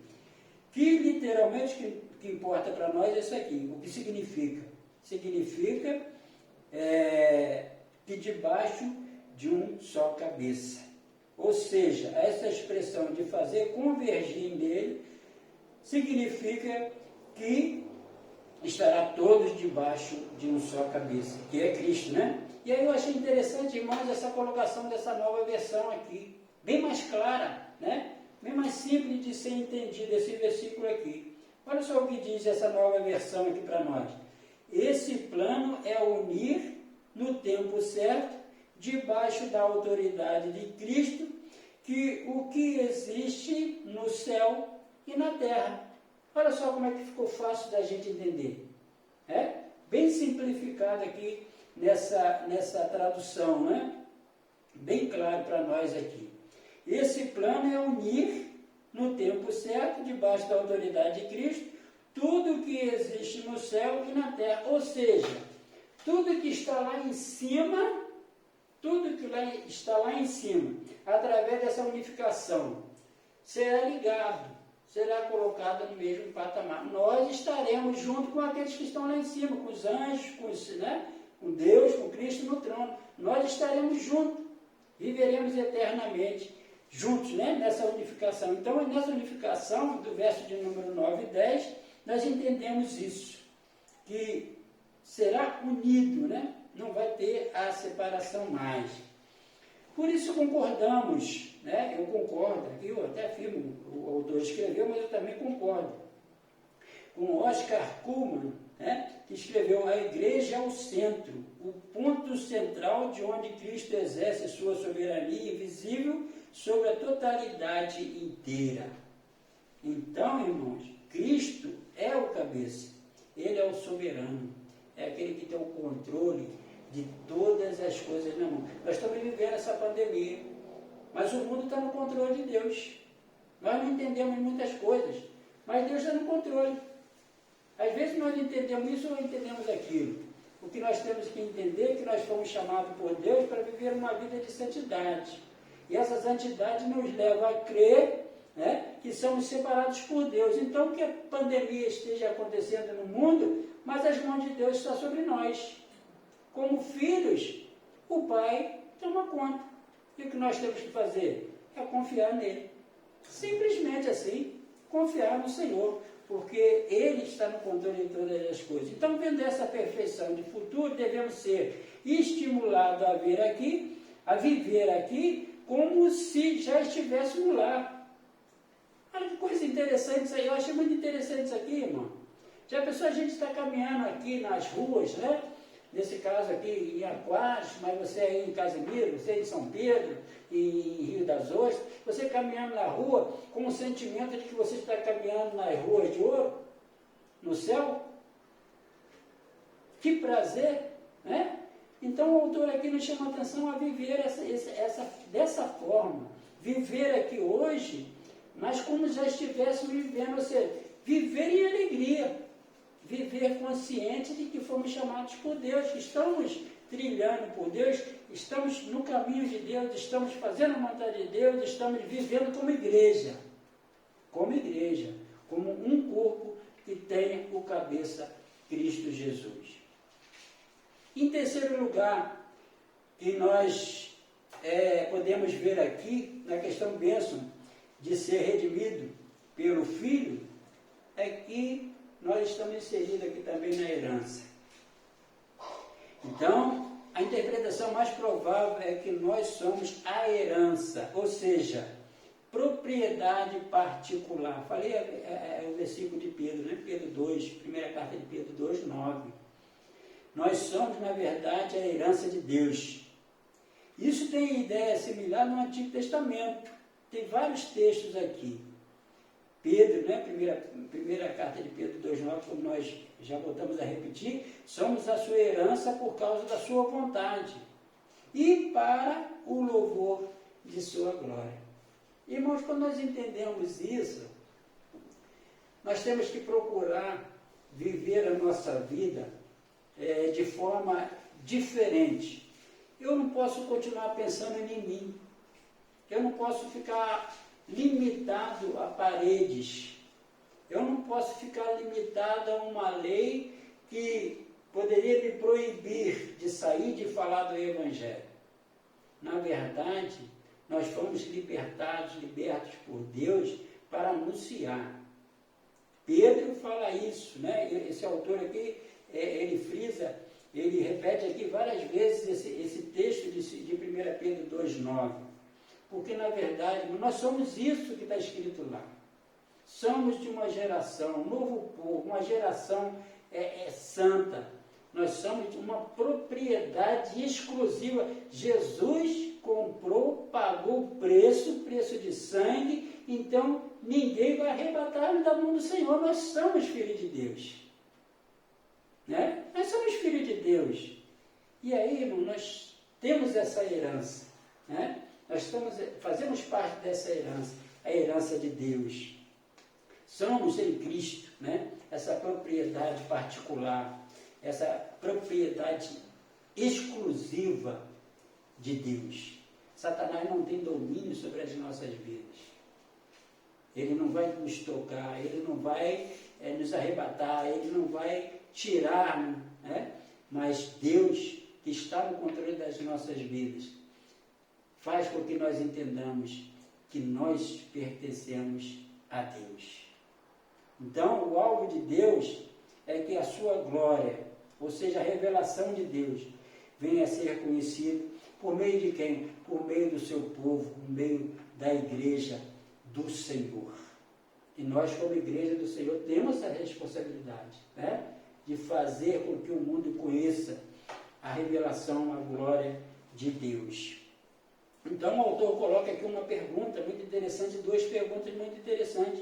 Que literalmente o que importa para nós é isso aqui. O que significa? Significa que debaixo de um só cabeça. Ou seja, essa expressão de fazer convergir nele significa que estará todos debaixo de um só cabeça, que é Cristo, né? E aí eu achei interessante, irmãos, essa colocação dessa nova versão aqui, bem mais clara, né? Bem mais simples de ser entendido esse versículo aqui. Olha só o que diz essa nova versão aqui para nós. Esse plano é unir no tempo certo, debaixo da autoridade de Cristo, o que existe no céu e na terra. Olha só como é que ficou fácil da gente entender. Bem simplificado aqui nessa tradução, né? Bem claro para nós aqui. Esse plano é unir no tempo certo, debaixo da autoridade de Cristo, tudo que existe no céu e na terra. Ou seja, tudo que está lá em cima, através dessa unificação, será ligado, será colocado no mesmo patamar. Nós estaremos junto com aqueles que estão lá em cima, com os anjos, com Deus, com Cristo no trono. Nós estaremos juntos, viveremos eternamente juntos, né? Nessa unificação. Então, nessa unificação, do verso de número 9 e 10, nós entendemos isso, que será unido, né? Não vai ter a separação mais. Por isso concordamos, né? Eu concordo, aqui eu até afirmo, o autor escreveu, mas eu também concordo, com Oscar Cullmann, né? Que escreveu: a igreja é o centro, o ponto central de onde Cristo exerce sua soberania invisível sobre a totalidade inteira. Então, irmãos, Cristo é o cabeça, Ele é o soberano, é aquele que tem o controle de todas as coisas na mão. Nós estamos vivendo essa pandemia, mas o mundo está no controle de Deus. Nós não entendemos muitas coisas, mas Deus está no controle. Às vezes nós entendemos isso ou entendemos aquilo. O que nós temos que entender é que nós fomos chamados por Deus para viver uma vida de santidade. E essa santidade nos leva a crer, né, que somos separados por Deus. Então, que a pandemia esteja acontecendo no mundo, mas as mãos de Deus estão sobre nós. Como filhos, o Pai toma conta. E o que nós temos que fazer? É confiar nele. Simplesmente assim, confiar no Senhor, porque Ele está no controle de todas as coisas. Então, vendo essa perfeição de futuro, devemos ser estimulados a vir aqui, a viver aqui, como se já estivéssemos lá. Olha que coisa interessante isso aí, eu achei muito interessante isso aqui, irmão. Já pensou, a gente está caminhando aqui nas ruas, né? Nesse caso aqui em Aquários, mas você aí em Casimiro, você em São Pedro, em Rio das Ostras, você caminhando na rua com o sentimento de que você está caminhando nas ruas de ouro, no céu. Que prazer, né? Então o autor aqui nos chama a atenção a viver dessa forma. Viver aqui hoje, mas como já estivéssemos vivendo, ou seja, viver em alegria. Viver consciente de que fomos chamados por Deus, que estamos trilhando por Deus, estamos no caminho de Deus, estamos fazendo a vontade de Deus, estamos vivendo como igreja, como um corpo que tem o cabeça Cristo Jesus. Em terceiro lugar, que nós podemos ver aqui, na questão bênção de ser redimido pelo Filho, é que nós estamos inseridos aqui também na herança. Então, a interpretação mais provável é que nós somos a herança, ou seja, propriedade particular. Falei o versículo de Pedro, né? Pedro 2, primeira carta de Pedro 2, 9. Nós somos, na verdade, a herança de Deus. Isso tem ideia similar no Antigo Testamento. Tem vários textos aqui. Pedro, né? Primeira carta de Pedro 2,9, como nós já voltamos a repetir, somos a sua herança por causa da sua vontade e para o louvor de sua glória. Irmãos, quando nós entendemos isso, nós temos que procurar viver a nossa vida de forma diferente. Eu não posso continuar pensando em mim. Eu não posso ficar limitado a paredes. Eu não posso ficar limitado a uma lei que poderia me proibir de sair de falar do Evangelho. Na verdade, nós fomos libertos por Deus para anunciar. Pedro fala isso, né? Esse autor aqui, ele frisa, ele repete aqui várias vezes esse texto de 1 Pedro 2,9. Porque, na verdade, nós somos isso que está escrito lá. Somos de uma geração, um novo povo, uma geração santa. Nós somos de uma propriedade exclusiva. Jesus comprou, pagou o preço de sangue, então ninguém vai arrebatar da mão do Senhor. Nós somos filhos de Deus. Né? Nós somos filhos de Deus. E aí, irmão, nós temos essa herança, né? Nós fazemos parte dessa herança, a herança de Deus. Somos em Cristo, né? Essa propriedade particular, essa propriedade exclusiva de Deus. Satanás não tem domínio sobre as nossas vidas. Ele não vai nos tocar, ele não vai nos arrebatar, ele não vai tirar, né? Mas Deus, que está no controle das nossas vidas, faz com que nós entendamos que nós pertencemos a Deus. Então, o alvo de Deus é que a sua glória, ou seja, a revelação de Deus, venha a ser conhecida por meio de quem? Por meio do seu povo, por meio da igreja do Senhor. E nós, como igreja do Senhor, temos essa responsabilidade, né? De fazer com que o mundo conheça a revelação, a glória de Deus. Então, o autor coloca aqui uma pergunta muito interessante, duas perguntas muito interessantes.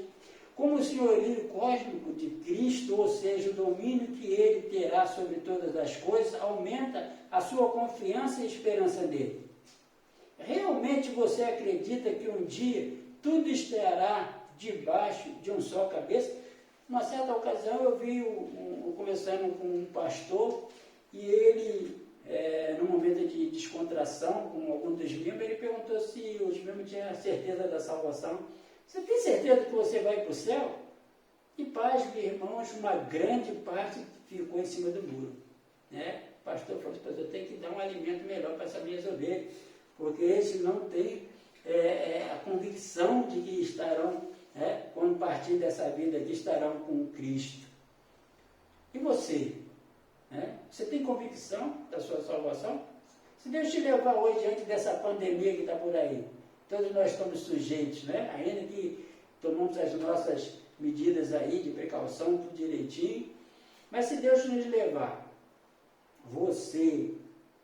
Como o senhorio cósmico de Cristo, ou seja, o domínio que ele terá sobre todas as coisas, aumenta a sua confiança e esperança nele? Realmente você acredita que um dia tudo estará debaixo de um só cabeça. Uma certa ocasião eu vi conversando com um pastor e ele, no momento de descontração com algum dos membros, ele perguntou se os membros tinham certeza da salvação. Você tem certeza que você vai para o céu? E paz, meus irmãos, uma grande parte ficou em cima do muro. Né? O pastor falou assim, eu tenho que dar um alimento melhor para essas minhas ovelhas, porque eles não têm a convicção de que estarão, quando partir dessa vida aqui, estarão com Cristo. E você? Você tem convicção da sua salvação? Se Deus te levar hoje diante dessa pandemia que está por aí, todos nós estamos sujeitos, né? Ainda que tomamos as nossas medidas aí de precaução, tudo direitinho, mas se Deus nos levar, você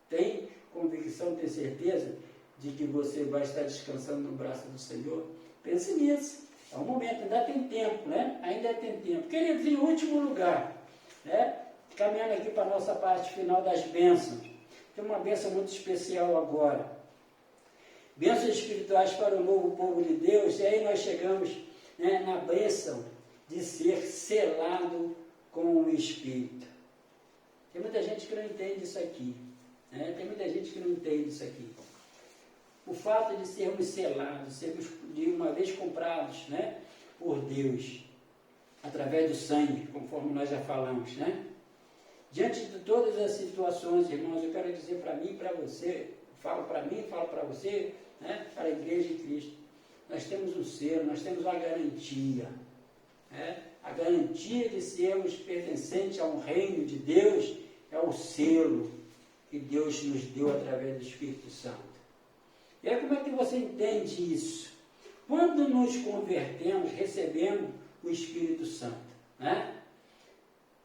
tem convicção, tem certeza de que você vai estar descansando no braço do Senhor? Pense nisso. É um momento, ainda tem tempo, né? Ainda tem tempo. Queridos, em último lugar, né? Caminhando aqui para a nossa parte final das bênçãos. Tem uma bênção muito especial agora. Bênçãos espirituais para o novo povo de Deus. E aí nós chegamos, né, na bênção de ser selado com o Espírito. Tem muita gente que não entende isso aqui. Né? Tem muita gente que não entende isso aqui. O fato de sermos selados, sermos de uma vez comprados, né, por Deus, através do sangue, conforme nós já falamos, né? Diante de todas as situações, irmãos, eu quero dizer para mim e para você, falo para mim, falo para você, né, para a Igreja de Cristo, nós temos um selo, nós temos uma garantia, né? A garantia de sermos pertencentes a um reino de Deus é o selo que Deus nos deu através do Espírito Santo. E aí como é que você entende isso? Quando nos convertemos, recebemos o Espírito Santo, né?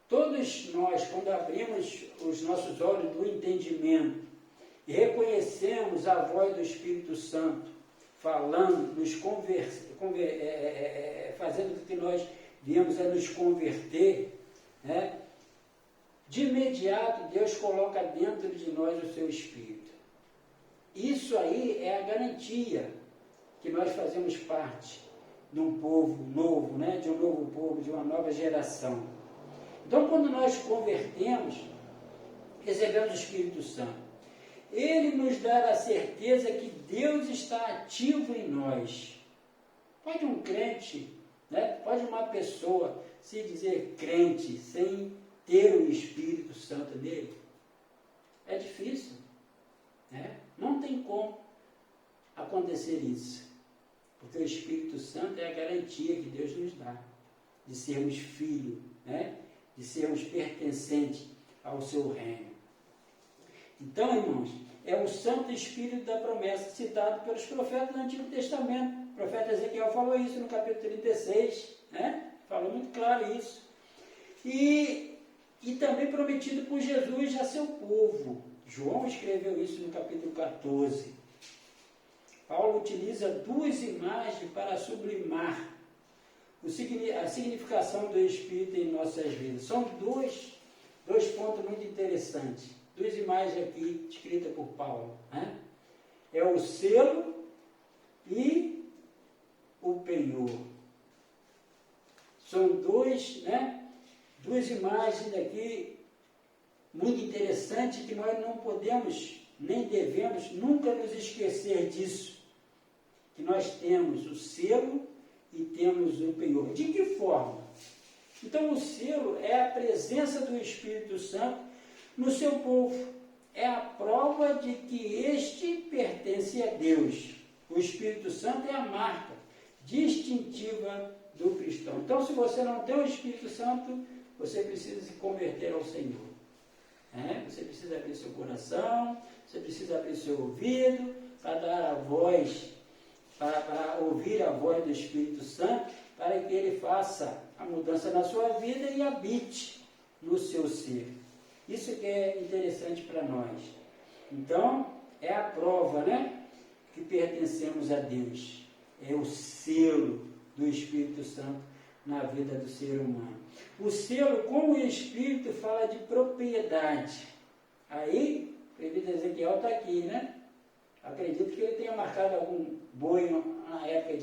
Todos nós, quando abrimos os nossos olhos do entendimento e reconhecemos a voz do Espírito Santo falando, fazendo com que nós viemos a nos converter, né? De imediato Deus coloca dentro de nós o seu Espírito. Isso aí é a garantia que nós fazemos parte de um povo novo, né? De um novo povo, de uma nova geração. Então, quando nós convertemos, recebemos o Espírito Santo. Ele nos dá a certeza que Deus está ativo em nós. Pode um crente, né? Pode uma pessoa se dizer crente sem ter o Espírito Santo nele? É difícil, né? Não tem como acontecer isso, porque o Espírito Santo é a garantia que Deus nos dá de sermos filhos, né? De sermos pertencentes ao seu reino. Então, irmãos, é o Santo Espírito da promessa citado pelos profetas do Antigo Testamento. O profeta Ezequiel falou isso no capítulo 36, né? Falou muito claro isso. E também prometido por Jesus a seu povo. João escreveu isso no capítulo 14. Paulo utiliza duas imagens para sublimar a significação do Espírito em nossas vidas. São dois pontos muito interessantes. Duas imagens aqui escritas por Paulo, né? É o selo e o penhor. São duas imagens aqui muito interessantes que nós não podemos, nem devemos, nunca nos esquecer disso. Que nós temos o selo e temos o penhor. De que forma? Então, o selo é a presença do Espírito Santo no seu povo. É a prova de que este pertence a Deus. O Espírito Santo é a marca distintiva do cristão. Então, se você não tem o Espírito Santo, você precisa se converter ao Senhor. Você precisa abrir seu coração, você precisa abrir seu ouvido para dar a voz, para ouvir a voz do Espírito Santo, para que ele faça a mudança na sua vida e habite no seu ser. Isso que é interessante para nós. Então, é a prova, né, que pertencemos a Deus. É o selo do Espírito Santo na vida do ser humano. O selo com o Espírito fala de propriedade. Aí, o prefeito Ezequiel está aqui, né? Acredito que ele tenha marcado algum boi na época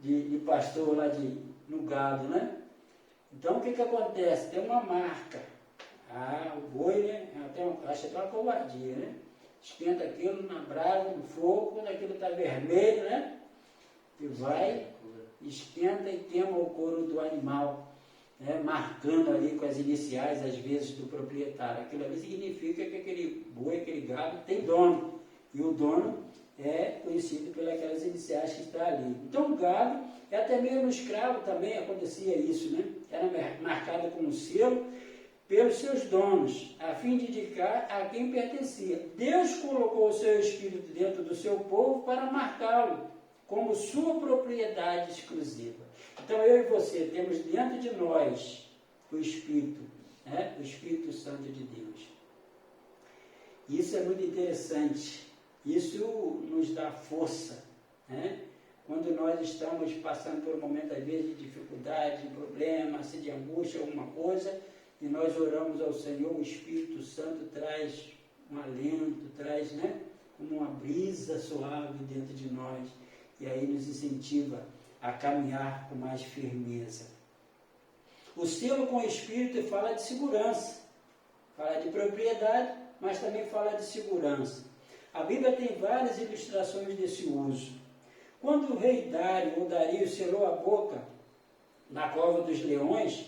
de pastor lá no gado, né? Então o que acontece? Tem uma marca. O boi, né? Acho até uma covardia, né? Esquenta aquilo na brasa, no fogo, quando aquilo está vermelho, né? E vai, esquenta e queima o couro do animal, né? Marcando ali com as iniciais, às vezes, do proprietário. Aquilo ali significa que aquele boi, aquele gado, tem dono. E o dono é conhecido pelas iniciais que está ali. Então o gado, até mesmo no escravo também acontecia isso, né? Era marcado com um selo pelos seus donos, a fim de indicar a quem pertencia. Deus colocou o seu Espírito dentro do seu povo para marcá-lo como sua propriedade exclusiva. Então eu e você temos dentro de nós o Espírito, né? O Espírito Santo de Deus. Isso é muito interessante. Isso nos dá força, né? Quando nós estamos passando por um momento, às vezes, de dificuldade, de problema, assim, de angústia, alguma coisa, e nós oramos ao Senhor, o Espírito Santo traz um alento, traz, né, como uma brisa suave dentro de nós, e aí nos incentiva a caminhar com mais firmeza. O selo com o Espírito fala de segurança, fala de propriedade, mas também fala de segurança. A Bíblia tem várias ilustrações desse uso. Quando o rei Dário ou Dario selou a boca na cova dos leões,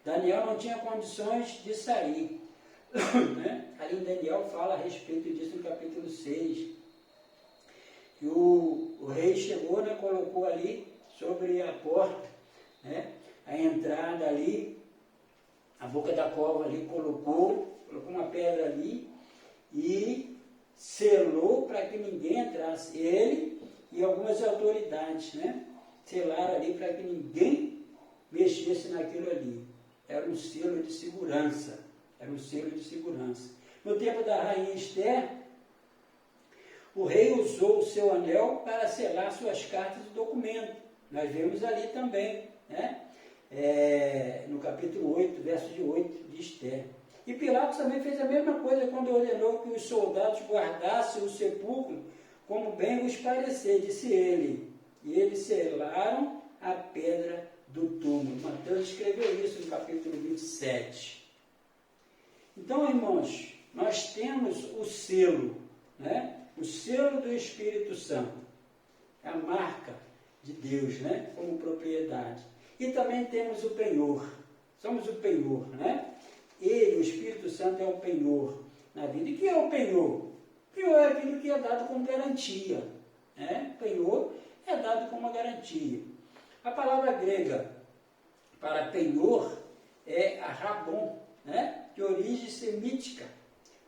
Daniel não tinha condições de sair. Né? Ali em Daniel fala a respeito disso no capítulo 6. E o rei chegou, né, colocou ali sobre a porta, né, a entrada ali, a boca da cova ali, colocou uma pedra ali e selou para que ninguém entrasse. Ele e algumas autoridades, né, selaram ali para que ninguém mexesse naquilo ali. Era um selo de segurança. Era um selo de segurança. No tempo da rainha Esther, o rei usou o seu anel para selar suas cartas e documentos. Nós vemos ali também, né? No capítulo 8, verso de 8 de Esther. E Pilatos também fez a mesma coisa quando ordenou que os soldados guardassem o sepulcro como bem vos parecer, disse ele. E eles selaram a pedra do túmulo. Mateus escreveu isso no capítulo 27. Então, irmãos, nós temos o selo, né? O selo do Espírito Santo. É a marca de Deus, né? Como propriedade. E também temos o penhor. Somos o penhor, né? Ele, o Espírito Santo, é o penhor na vida. E o que é o penhor? O penhor é aquilo que é dado como garantia, né? Penhor é dado como uma garantia. A palavra grega para penhor é a rabon, né? De origem semítica,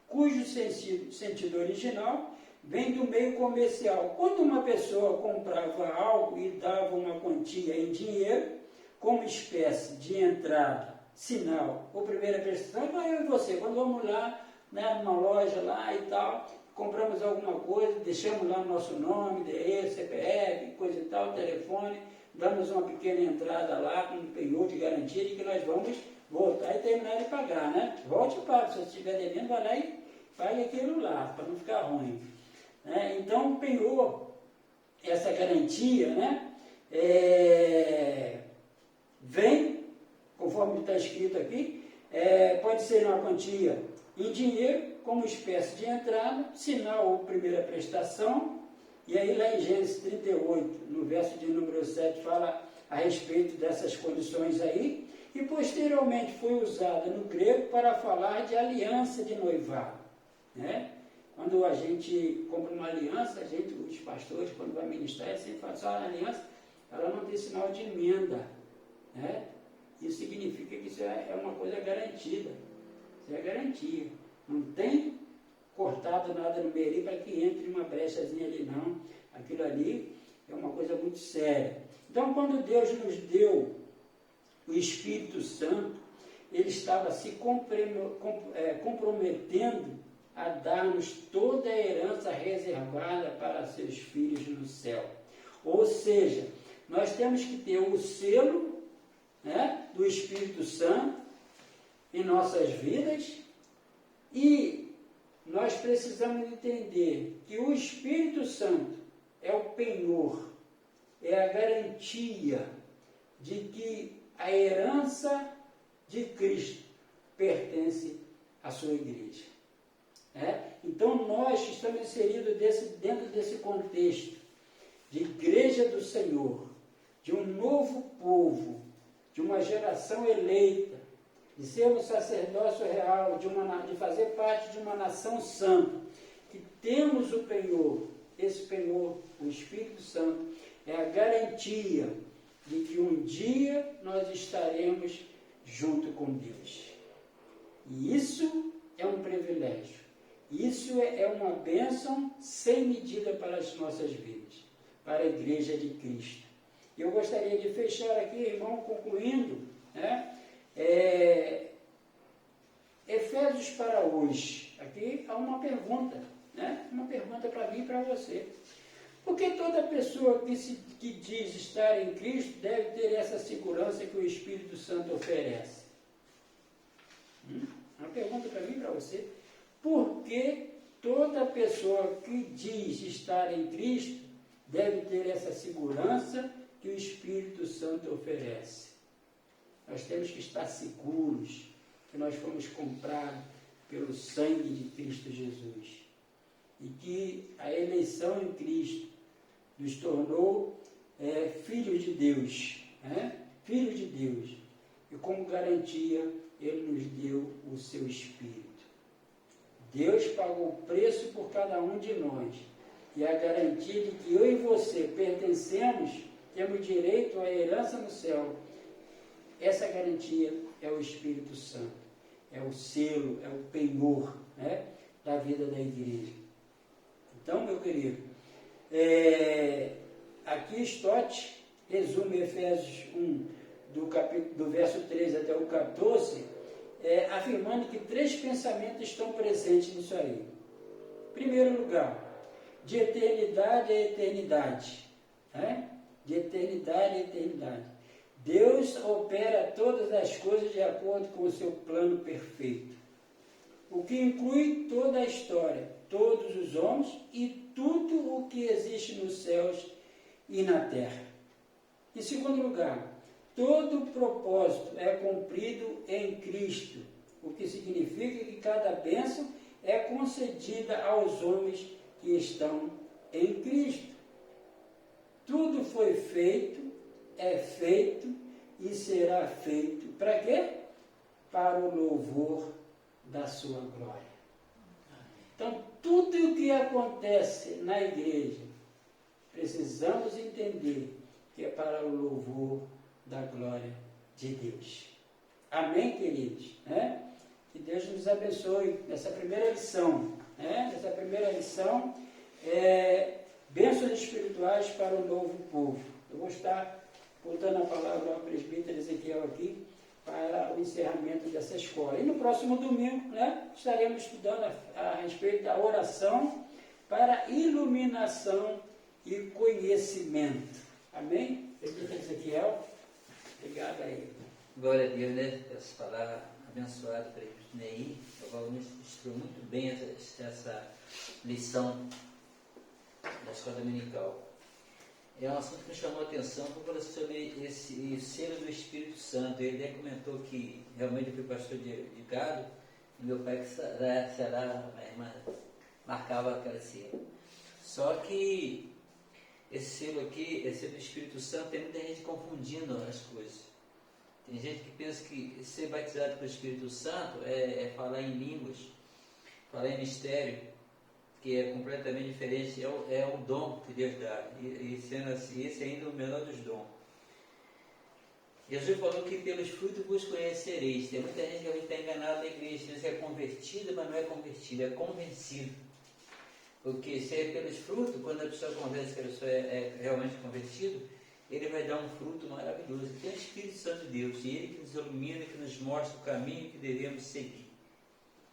cujo sentido original vem do meio comercial. Quando uma pessoa comprava algo e dava uma quantia em dinheiro, como espécie de entrada, sinal ou primeira prestação, então eu e você, quando vamos lá, né, numa loja lá e tal, compramos alguma coisa, deixamos lá o nosso nome, endereço, CPF, coisa e tal, telefone, damos uma pequena entrada lá com um penhor de garantia de que nós vamos voltar e terminar de pagar, né? Volte e pague, se você estiver devendo, vai lá e pague aquilo lá, para não ficar ruim. Né? Então, o penhor, essa garantia, né, vem, conforme está escrito aqui, pode ser uma quantia em dinheiro, como espécie de entrada, sinal ou primeira prestação, e aí lá em Gênesis 38, no verso de número 7, fala a respeito dessas condições aí, e posteriormente foi usada no grego para falar de aliança de noivado, né? Quando a gente compra uma aliança, os pastores, quando vai ministrar, eles sempre falam assim, a aliança, ela não tem sinal de emenda, né? Isso significa que isso é uma coisa garantida, isso é garantia, não tem cortado nada no meio ali para que entre uma brechazinha ali, não, aquilo ali é uma coisa muito séria. Então, quando Deus nos deu o Espírito Santo, Ele estava se comprometendo a dar-nos toda a herança reservada para seus filhos no céu. Ou seja, nós temos que ter o selo, né, do Espírito Santo em nossas vidas, e nós precisamos entender que o Espírito Santo é o penhor é a garantia de que a herança de Cristo pertence à sua igreja. Então nós estamos inseridos dentro desse contexto de igreja do Senhor, de um novo povo, de uma geração eleita, de sermos sacerdócio real, de fazer parte de uma nação santa, que temos o penhor. Esse penhor, o Espírito Santo, é a garantia de que um dia nós estaremos junto com Deus. E isso é um privilégio. Isso é uma bênção sem medida para as nossas vidas, para a Igreja de Cristo. Eu gostaria de fechar aqui, irmão, concluindo, Efésios para hoje. Aqui há uma pergunta, uma pergunta para mim e para você. Por que toda pessoa que diz estar em Cristo deve ter essa segurança que o Espírito Santo oferece? Uma pergunta para mim e para você. Por que toda pessoa que diz estar em Cristo deve ter essa segurança que o Espírito Santo oferece? Nós temos que estar seguros que nós fomos comprados pelo sangue de Cristo Jesus e que a eleição em Cristo nos tornou filhos de Deus, filhos de Deus, e como garantia Ele nos deu o seu Espírito. Deus pagou o preço por cada um de nós, e a garantia de que eu e você pertencemos, temos direito à herança no céu. Essa garantia é o Espírito Santo, é o selo, é o penhor da vida da igreja. Então, meu querido, aqui Stott resume Efésios 1, do verso 13 até o 14, afirmando que 3 pensamentos estão presentes nisso aí. Em primeiro lugar, de eternidade a eternidade. De eternidade a eternidade. Deus opera todas as coisas de acordo com o seu plano perfeito, o que inclui toda a história, todos os homens e tudo o que existe nos céus e na terra. Em segundo lugar, todo propósito é cumprido em Cristo, o que significa que cada bênção é concedida aos homens que estão em Cristo. Tudo foi feito, é feito e será feito. Para quê? Para o louvor da sua glória. Então, tudo o que acontece na igreja, precisamos entender que é para o louvor da glória de Deus. Amém, queridos? Que Deus nos abençoe nessa primeira lição. Nessa primeira lição, bênçãos espirituais para o novo povo. Eu vou estar voltando a palavra ao presbítero Ezequiel aqui para o encerramento dessa escola. E no próximo domingo, estaremos estudando a respeito da oração para iluminação e conhecimento. Amém? Presbítero Ezequiel, obrigado aí. Glória a Deus, essa palavra abençoada para o Ney. O Valmir ministrou muito bem essa lição da escola dominical. É um assunto que me chamou a atenção sobre esse selo do Espírito Santo. Ele até comentou que realmente eu fui pastor de gado, e meu pai que será, minha irmã marcava aquela selo. Só que esse selo aqui, esse selo do Espírito Santo, tem muita gente confundindo as coisas. Tem gente que pensa que ser batizado pelo Espírito Santo é falar em línguas, falar em mistério, que é completamente diferente, é o dom que Deus dá, e sendo assim, esse é ainda o menor dos dons. Jesus falou que pelos frutos vos conhecereis. Tem muita gente que está enganada na igreja, diz que é convertido, mas não é convertido, é convencido. Porque se é pelos frutos, quando a pessoa convence que a pessoa é realmente convertido, ele vai dar um fruto maravilhoso, que é o Espírito Santo de Deus, e ele que nos ilumina, que nos mostra o caminho que devemos seguir.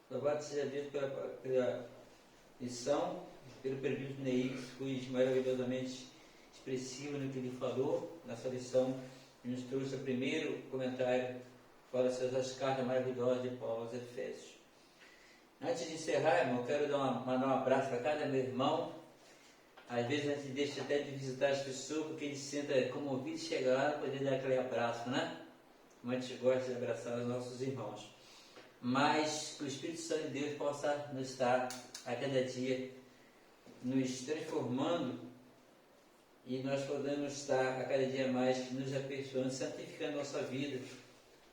Louvado seja Deus pela lição, pelo presbítero Ney, que foi maravilhosamente expressivo no que ele falou. Nessa lição, ele nos trouxe o primeiro comentário para essas cartas maravilhosas de Paulo aos Efésios. Antes de encerrar, irmão, eu quero mandar um abraço para cada meu irmão, Às vezes a gente deixa até de visitar as pessoas porque a gente se senta comovido, chega lá e poder dar aquele abraço, né? Como a gente gosta de abraçar os nossos irmãos. Mas que o Espírito Santo de Deus possa nos estar a cada dia nos transformando e nós podemos estar a cada dia mais nos aperfeiçoando, santificando a nossa vida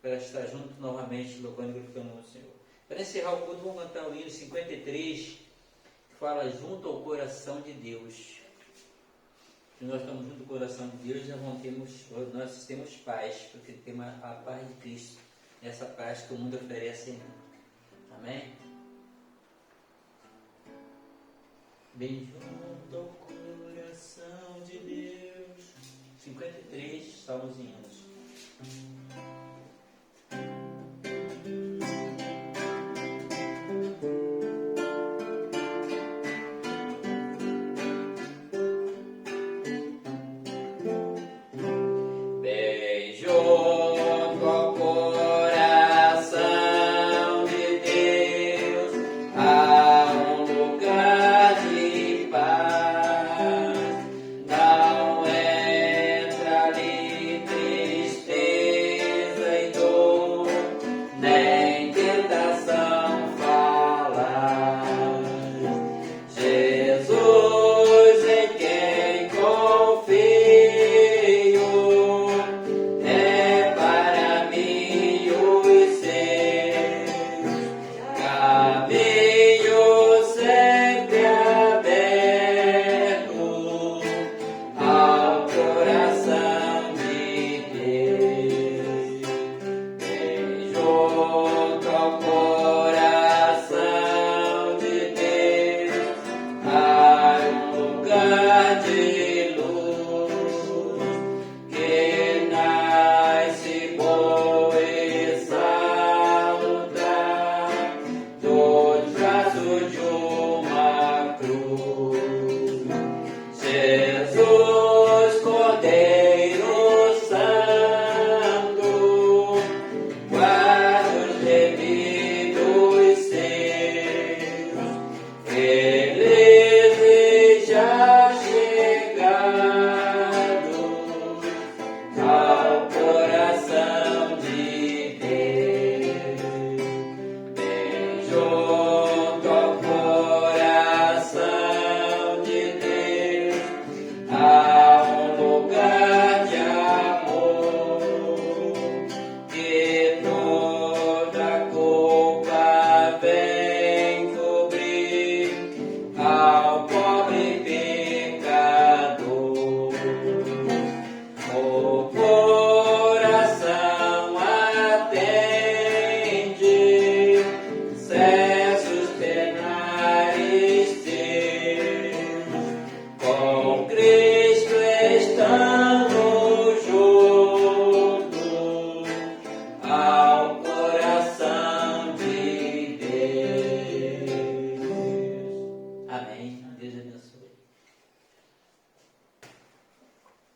para estar junto novamente, louvando e glorificando o Senhor. Para encerrar o culto, vamos cantar o hino 53, que fala junto ao coração de Deus. Se nós estamos junto ao coração de Deus, nós temos paz, porque temos a paz de Cristo, essa paz que o mundo oferece em mim. Amém? Bem junto ao coração de Deus. 53 salmos e hinos. Name.